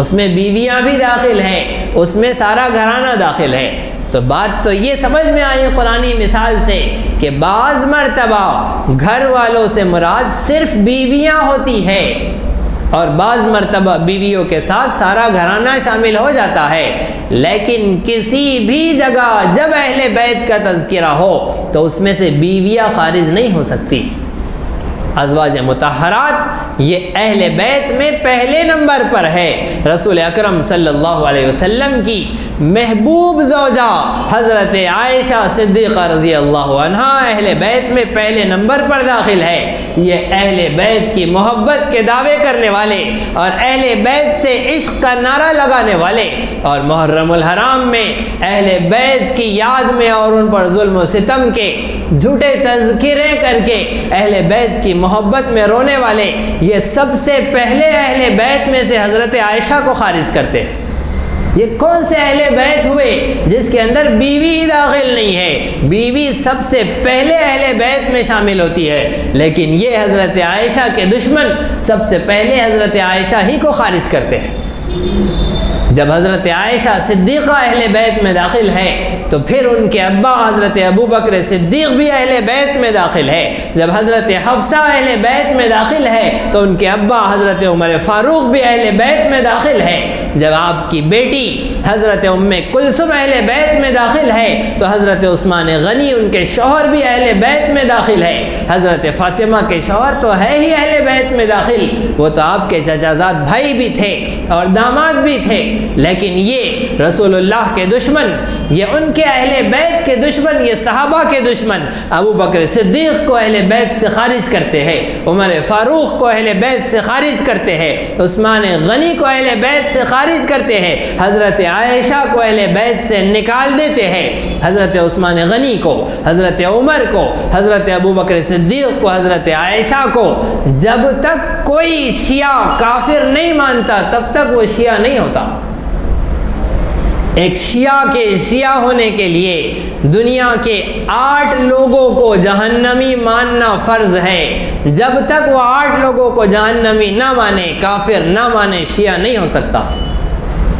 اس میں بیویاں بھی داخل ہیں، اس میں سارا گھرانہ داخل ہے۔ تو بات تو یہ سمجھ میں آئی قرآنی مثال سے کہ بعض مرتبہ گھر والوں سے مراد صرف بیویاں ہوتی ہے، اور بعض مرتبہ بیویوں کے ساتھ سارا گھرانہ شامل ہو جاتا ہے، لیکن کسی بھی جگہ جب اہل بیت کا تذکرہ ہو تو اس میں سے بیویاں خارج نہیں ہو سکتی۔ ازواج مطہرات یہ اہل بیت میں پہلے نمبر پر ہے۔ رسول اکرم صلی اللہ علیہ وسلم کی محبوب زوجہ حضرت عائشہ صدیقہ رضی اللہ عنہا اہل بیت میں پہلے نمبر پر داخل ہے۔ یہ اہل بیت کی محبت کے دعوے کرنے والے اور اہل بیت سے عشق کا نعرہ لگانے والے، اور محرم الحرام میں اہل بیت کی یاد میں اور ان پر ظلم و ستم کے جھوٹے تذکرے کر کے اہل بیت کی محبت میں رونے والے، یہ سب سے پہلے اہل بیت میں سے حضرت عائشہ کو خارج کرتے ہیں۔ یہ کون سے اہل بیت ہوئے جس کے اندر بیوی ہی داخل نہیں ہے؟ بیوی سب سے پہلے اہل بیت میں شامل ہوتی ہے، لیکن یہ حضرت عائشہ کے دشمن سب سے پہلے حضرت عائشہ ہی کو خارج کرتے ہیں۔ جب حضرت عائشہ صدیقہ اہل بیت میں داخل ہے تو پھر ان کے ابا حضرت ابو بکر صدیق بھی اہل بیت میں داخل ہے۔ جب حضرت حفصہ اہل بیت میں داخل ہے تو ان کے ابا حضرت عمر فاروق بھی اہل بیت میں داخل ہے۔ جب آپ کی بیٹی حضرت ام کلثوم اہل بیت میں داخل ہے تو حضرت عثمان غنی ان کے شوہر بھی اہل بیت میں داخل ہے۔ حضرت فاطمہ کے شوہر تو ہے ہی اہل بیت میں داخل، وہ تو آپ کے چچا زاد بھائی بھی تھے اور داماد بھی تھے، لیکن یہ رسول اللہ کے دشمن، یہ ان کے اہل بیت کے دشمن، یہ صحابہ کے دشمن ابو بکر صدیق کو اہل بیت سے خارج کرتے ہیں، عمر فاروق کو اہل بیت سے خارج کرتے ہیں، عثمان غنی کو اہل بیت سے خارج کرتے ہیں، حضرت عائشہ کو اہل بیت سے نکال دیتے ہیں، حضرت عثمان غنی کو، حضرت عمر کو، حضرت ابو بکر صدیق کو، حضرت عائشہ کو۔ جب تک کوئی شیعہ کافر نہیں مانتا تب تک وہ شیعہ نہیں ہوتا۔ ایک شیعہ کے شیعہ ہونے کے لیے دنیا کے 8 لوگوں کو جہنمی ماننا فرض ہے۔ جب تک وہ 8 لوگوں کو جہنمی نہ مانے، کافر نہ مانے، شیعہ نہیں ہو سکتا۔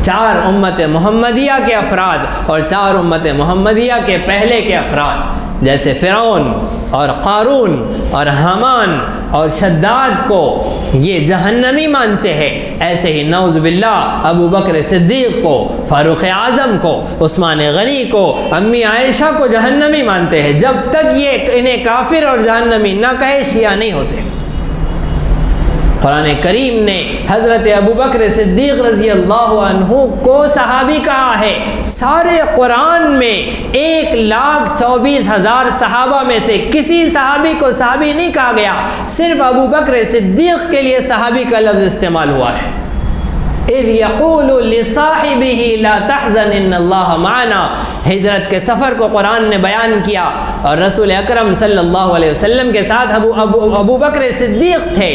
4 امت محمدیہ کے افراد اور 4 امت محمدیہ کے پہلے کے افراد جیسے فرعون اور قارون اور حامان اور شداد کو یہ جہنمی مانتے ہیں، ایسے ہی نعوذ باللہ ابو بکر صدیق کو، فاروق اعظم کو، عثمان غنی کو، امی عائشہ کو جہنمی مانتے ہیں۔ جب تک یہ انہیں کافر اور جہنمی نہ کہے شیعہ نہیں ہوتے۔ قرآن کریم نے حضرت ابو بکر صدیق رضی اللہ عنہ کو صحابی کہا ہے۔ سارے قرآن میں 1,24,000 صحابہ میں سے کسی صحابی کو صحابی نہیں کہا گیا، صرف ابو بکر صدیق کے لیے صحابی کا لفظ استعمال ہوا ہے۔ اذ یقول لصاحبہ لا تحزن ان اللہ معنا، ہجرت کے سفر کو قرآن نے بیان کیا، اور رسول اکرم صلی اللہ علیہ وسلم کے ساتھ ابو بکر صدیق تھے۔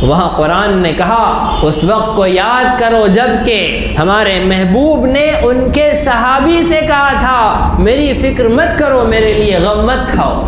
وہاں قرآن نے کہا اس وقت کو یاد کرو جب کہ ہمارے محبوب نے ان کے صحابی سے کہا تھا میری فکر مت کرو، میرے لیے غم مت کھاؤ۔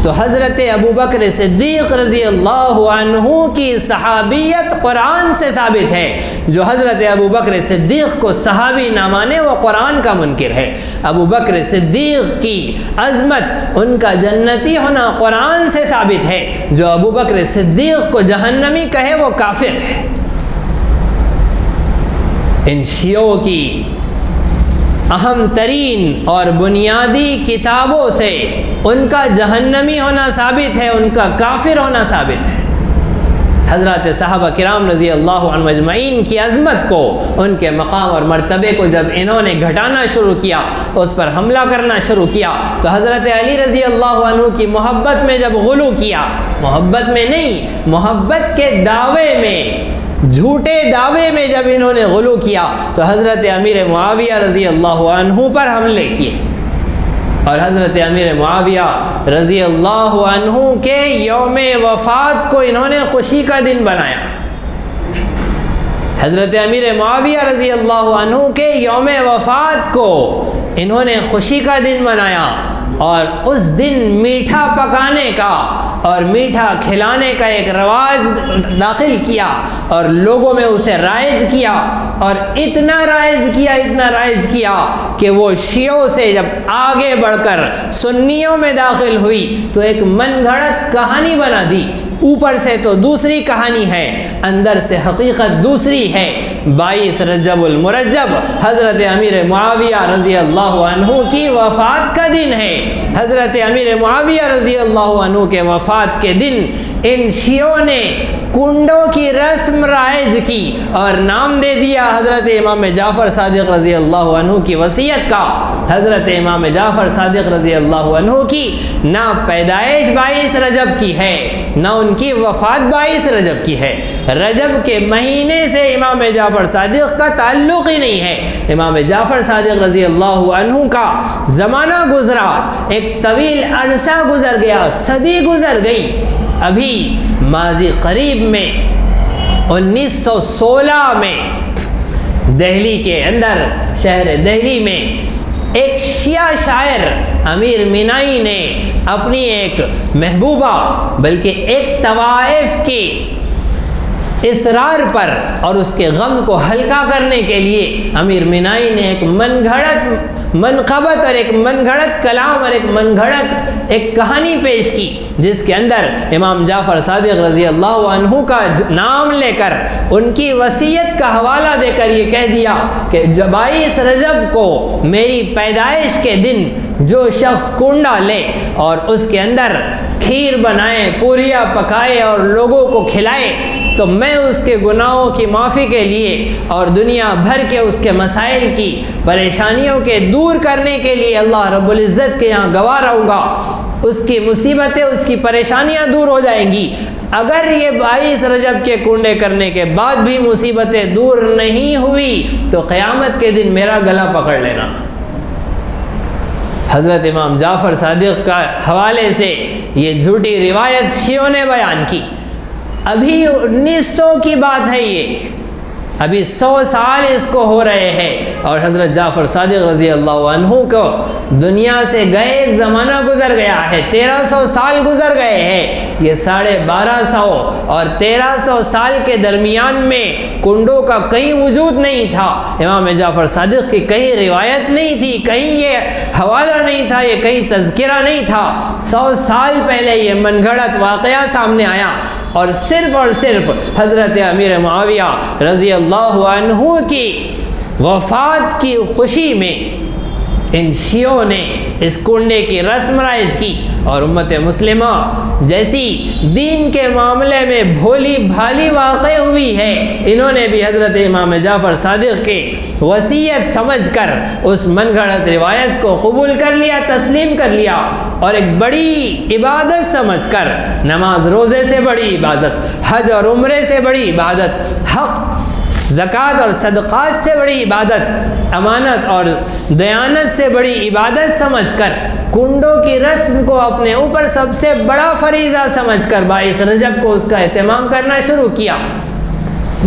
تو حضرت ابو بکر صدیق رضی اللہ عنہ کی صحابیت قرآن سے ثابت ہے. جو حضرت ابو بکر صدیق کو صحابی نہ مانے وہ قرآن کا منکر ہے. ابو بکر صدیق کی عظمت، ان کا جنتی ہونا قرآن سے ثابت ہے. جو ابو بکر صدیق کو جہنمی کہے وہ کافر ہے. ان شیعوں کی اہم ترین اور بنیادی کتابوں سے ان کا جہنمی ہونا ثابت ہے، ان کا کافر ہونا ثابت ہے. حضرات صحابہ کرام رضی اللہ عنہ اجمعین کی عظمت کو، ان کے مقام اور مرتبے کو جب انہوں نے گھٹانا شروع کیا، اس پر حملہ کرنا شروع کیا، تو حضرت علی رضی اللہ عنہ کی محبت میں جب غلو کیا، محبت میں نہیں، محبت کے دعوے میں، جھوٹے دعوے میں جب انہوں نے غلو کیا، تو حضرت امیر معاویہ رضی اللہ عنہ پر حملے کیے. اور حضرت امیر معاویہ رضی اللہ عنہ کے یوم وفات کو انہوں نے خوشی کا دن بنایا. حضرت امیر معاویہ رضی اللہ عنہ کے یوم وفات کو انہوں نے خوشی کا دن بنایا، اور اس دن میٹھا پکانے کا اور میٹھا کھلانے کا ایک رواج داخل کیا، اور لوگوں میں اسے رائج کیا، اور اتنا رائج کیا کہ وہ شیعوں سے جب آگے بڑھ کر سنیوں میں داخل ہوئی تو ایک من گھڑت کہانی بنا دی. اوپر سے تو دوسری کہانی ہے، اندر سے حقیقت دوسری ہے. 22 رجب المرجب حضرت امیر معاویہ رضی اللہ عنہ کی وفات کا دن ہے. حضرت امیر معاویہ رضی اللہ عنہ کے وفات کے دن ان شیعوں نے کنڈوں کی رسم رائج کی اور نام دے دیا حضرت امام جعفر صادق رضی اللہ عنہ کی وصیت کا. حضرت امام جعفر صادق رضی اللہ عنہ کی نہ پیدائش 22 رجب کی ہے، نہ ان کی وفات 22 رجب کی ہے. رجب کے مہینے سے امام جعفر صادق کا تعلق ہی نہیں ہے. امام جعفر صادق رضی اللہ عنہ کا زمانہ گزرا، ایک طویل عرصہ گزر گیا، صدی گزر گئی. ابھی ماضی قریب میں 1916 میں دہلی کے اندر، شہر دہلی میں ایک شیعہ شاعر امیر مینائی نے اپنی ایک محبوبہ بلکہ ایک طوائف کی اصرار پر اور اس کے غم کو ہلکا کرنے کے لیے امیر مینائی نے ایک من گھڑت منقبت اور ایک من گھڑت کلام اور ایک من گھڑت ایک کہانی پیش کی، جس کے اندر امام جعفر صادق رضی اللہ عنہ کا نام لے کر ان کی وصیت کا حوالہ دے کر یہ کہہ دیا کہ 22 رجب کو میری پیدائش کے دن جو شخص کنڈا لے اور اس کے اندر کھیر بنائے، پوریا پکائے اور لوگوں کو کھلائے، تو میں اس کے گناہوں کی معافی کے لیے اور دنیا بھر کے اس کے مسائل کی پریشانیوں کے دور کرنے کے لیے اللہ رب العزت کے یہاں گواہ رہوں گا. اس کی مصیبتیں، اس کی پریشانیاں دور ہو جائیں گی. اگر یہ 22 رجب کے کنڈے کرنے کے بعد بھی مصیبتیں دور نہیں ہوئی تو قیامت کے دن میرا گلا پکڑ لینا. حضرت امام جعفر صادق کا حوالے سے یہ جھوٹی روایت شیعوں نے بیان کی. ابھی 1900 کی بات ہے، یہ ابھی 100 سال اس کو ہو رہے ہیں، اور حضرت جعفر صادق رضی اللہ عنہ کو دنیا سے گئے ایک زمانہ گزر گیا ہے، 1300 سال گزر گئے ہیں. یہ 1250 اور 1300 سال کے درمیان میں کنڈوں کا کہیں وجود نہیں تھا. امام جعفر صادق کی کہیں روایت نہیں تھی، کہیں یہ حوالہ نہیں تھا، یہ کہیں تذکرہ نہیں تھا. 100 سال پہلے یہ من گھڑت واقعہ سامنے آیا، اور صرف حضرت امیر معاویہ رضی اللہ عنہ کی وفات کی خوشی میں ان شیعوں نے اس کنڈے کی رسم رائج کی، اور امت مسلمہ جیسی دین کے معاملے میں بھولی بھالی واقع ہوئی ہے، انہوں نے بھی حضرت امام جعفر صادق کی وصیت سمجھ کر اس من گھڑت روایت کو قبول کر لیا، تسلیم کر لیا، اور ایک بڑی عبادت سمجھ کر، نماز روزے سے بڑی عبادت، حج اور عمرے سے بڑی عبادت، حق زکوٰۃ اور صدقات سے بڑی عبادت، امانت اور دیانت سے بڑی عبادت سمجھ کر، کنڈوں کی رسم کو اپنے اوپر سب سے بڑا فریضہ سمجھ کر 22 رجب کو اس کا اہتمام کرنا شروع کیا.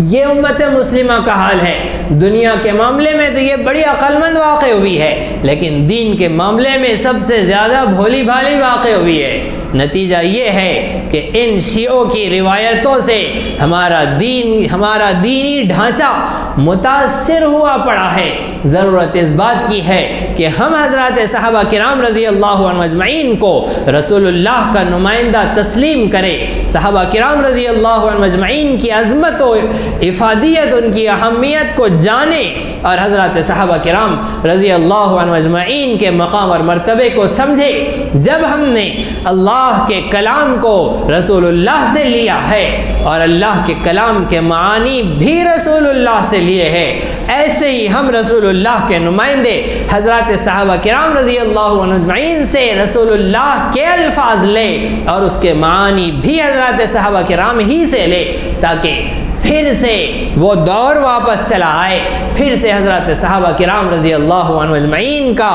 یہ امت مسلمہ کا حال ہے. دنیا کے معاملے میں تو یہ بڑی عقل مند واقع ہوئی ہے، لیکن دین کے معاملے میں سب سے زیادہ بھولی بھالی واقع ہوئی ہے۔ نتیجہ یہ ہے کہ ان شیعوں کی روایتوں سے ہمارا دینی ڈھانچہ متاثر ہوا پڑا ہے۔ ضرورت اس بات کی ہے کہ ہم حضرات صحابہ کرام رضی اللہ عنہ اجمعین کو رسول اللہ کا نمائندہ تسلیم کریں، صحابہ کرام رضی اللہ عنہ اجمعین کی عظمت و افادیت، ان کی اہمیت کو جانیں، اور حضرات صحابہ کرام رضی اللہ عنہ اجمعین کے مقام اور مرتبے کو سمجھیں۔ جب ہم نے اللہ کے کلام کو رسول اللہ سے لیا ہے اور اللہ کے کلام کے معانی بھی رسول اللہ سے لیے ہیں، ایسے ہی ہم رسول اللہ کے نمائندے حضرات صحابہ کرام رضی اللہ عنہ اجمعین سے رسول اللہ کے الفاظ لیں اور اس کے معانی بھی حضرات صحابہ کرام ہی سے لیں، تاکہ پھر سے وہ دور واپس چلا آئے، پھر سے حضرات صحابہ کرام رضی اللہ عنہ اجمعین کا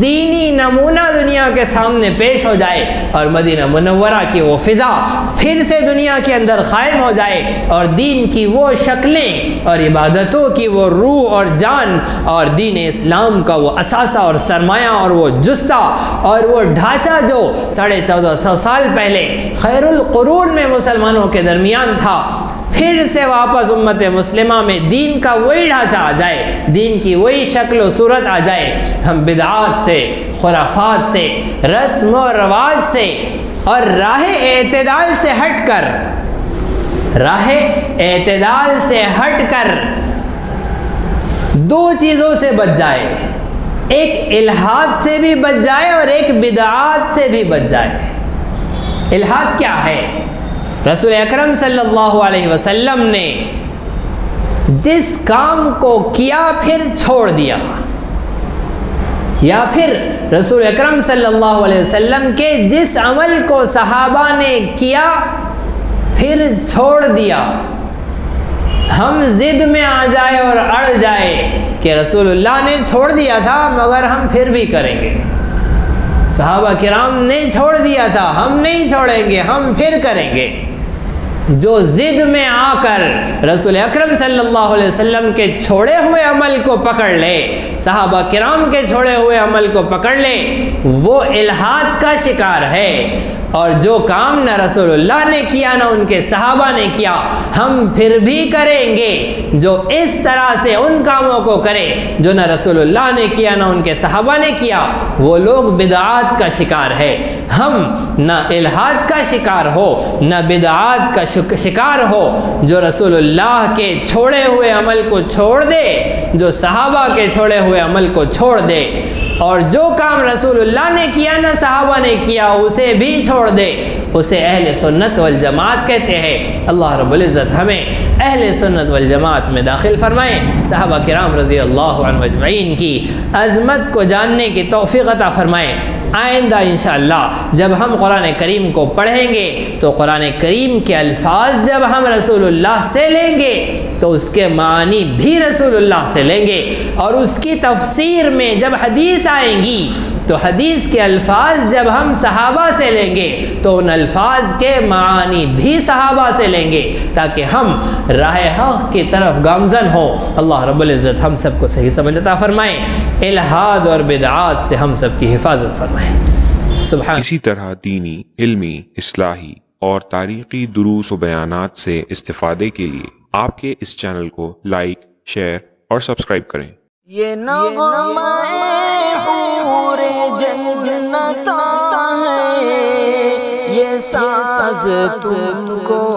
دینی نمونہ دنیا کے سامنے پیش ہو جائے، اور مدینہ منورہ کی وہ فضا پھر سے دنیا کے اندر قائم ہو جائے، اور دین کی وہ شکلیں اور عبادتوں کی وہ روح اور جان اور دین اسلام کا وہ اثاثہ اور سرمایہ اور وہ جثہ اور وہ ڈھانچہ جو 1450 سال پہلے خیر القرون میں مسلمانوں کے درمیان تھا، پھر سے واپس امت مسلمہ میں دین کا وہی ڈھانچہ آ جائے، دین کی وہی شکل و صورت آ جائے۔ ہم بدعات سے، خرافات سے، رسم و رواج سے اور راہ اعتدال سے ہٹ کر دو چیزوں سے بچ جائے، ایک الحاد سے بھی بچ جائے اور ایک بدعات سے بھی بچ جائے۔ الحاد کیا ہے؟ رسول اکرم صلی اللہ علیہ وسلم نے جس کام کو کیا پھر چھوڑ دیا، یا پھر رسول اکرم صلی اللہ علیہ وسلم کے جس عمل کو صحابہ نے کیا پھر چھوڑ دیا، ہم ضد میں آ جائے اور اڑ جائے کہ رسول اللہ نے چھوڑ دیا تھا مگر ہم پھر بھی کریں گے، صحابہ کرام نے چھوڑ دیا تھا ہم نہیں چھوڑیں گے، ہم پھر کریں گے۔ جو ضد میں آ کر رسول اکرم صلی اللہ علیہ وسلم کے چھوڑے ہوئے عمل کو پکڑ لے، صحابہ کرام کے چھوڑے ہوئے عمل کو پکڑ لے، وہ الحاد کا شکار ہے۔ اور جو کام نہ رسول اللہ نے کیا نہ ان کے صحابہ نے کیا، ہم پھر بھی کریں گے۔ جو اس طرح سے ان کاموں کو کرے جو نہ رسول اللہ نے کیا نہ ان کے صحابہ نے کیا، وہ لوگ بدعات کا شکار ہے۔ ہم نہ الحاد کا شکار ہو نہ بدعات کا شکار ہو، جو رسول اللہ کے چھوڑے ہوئے عمل کو چھوڑ دے، جو صحابہ کے چھوڑے ہوئے عمل کو چھوڑ دے، اور جو کام رسول اللہ نے کیا نہ صحابہ نے کیا اسے بھی چھوڑ دے، اسے اہل سنت والجماعت کہتے ہیں۔ اللہ رب العزت ہمیں اہل سنت والجماعت میں داخل فرمائیں، صحابہ کرام رضی اللہ عنہ اجمعین کی عظمت کو جاننے کی توفیق عطا فرمائیں۔ آئندہ انشاءاللہ جب ہم قرآن کریم کو پڑھیں گے تو قرآن کریم کے الفاظ جب ہم رسول اللہ سے لیں گے تو اس کے معنی بھی رسول اللہ سے لیں گے، اور اس کی تفسیر میں جب حدیث آئیں گی تو حدیث کے الفاظ جب ہم صحابہ سے لیں گے تو ان الفاظ کے معانی بھی صحابہ سے لیں گے، تاکہ ہم راہ حق کی طرف گامزن ہوں۔ اللہ رب العزت ہم سب کو صحیح سمجھ عطا فرمائیں، الحاد اور بدعات سے ہم سب کی حفاظت فرمائیں۔ سبحان۔ اسی طرح دینی، علمی، اصلاحی اور تاریخی دروس و بیانات سے استفادے کے لیے آپ کے اس چینل کو لائک، شیئر اور سبسکرائب کریں۔ یہ نغمہ حور جنت ہے، یہ ساز تم کو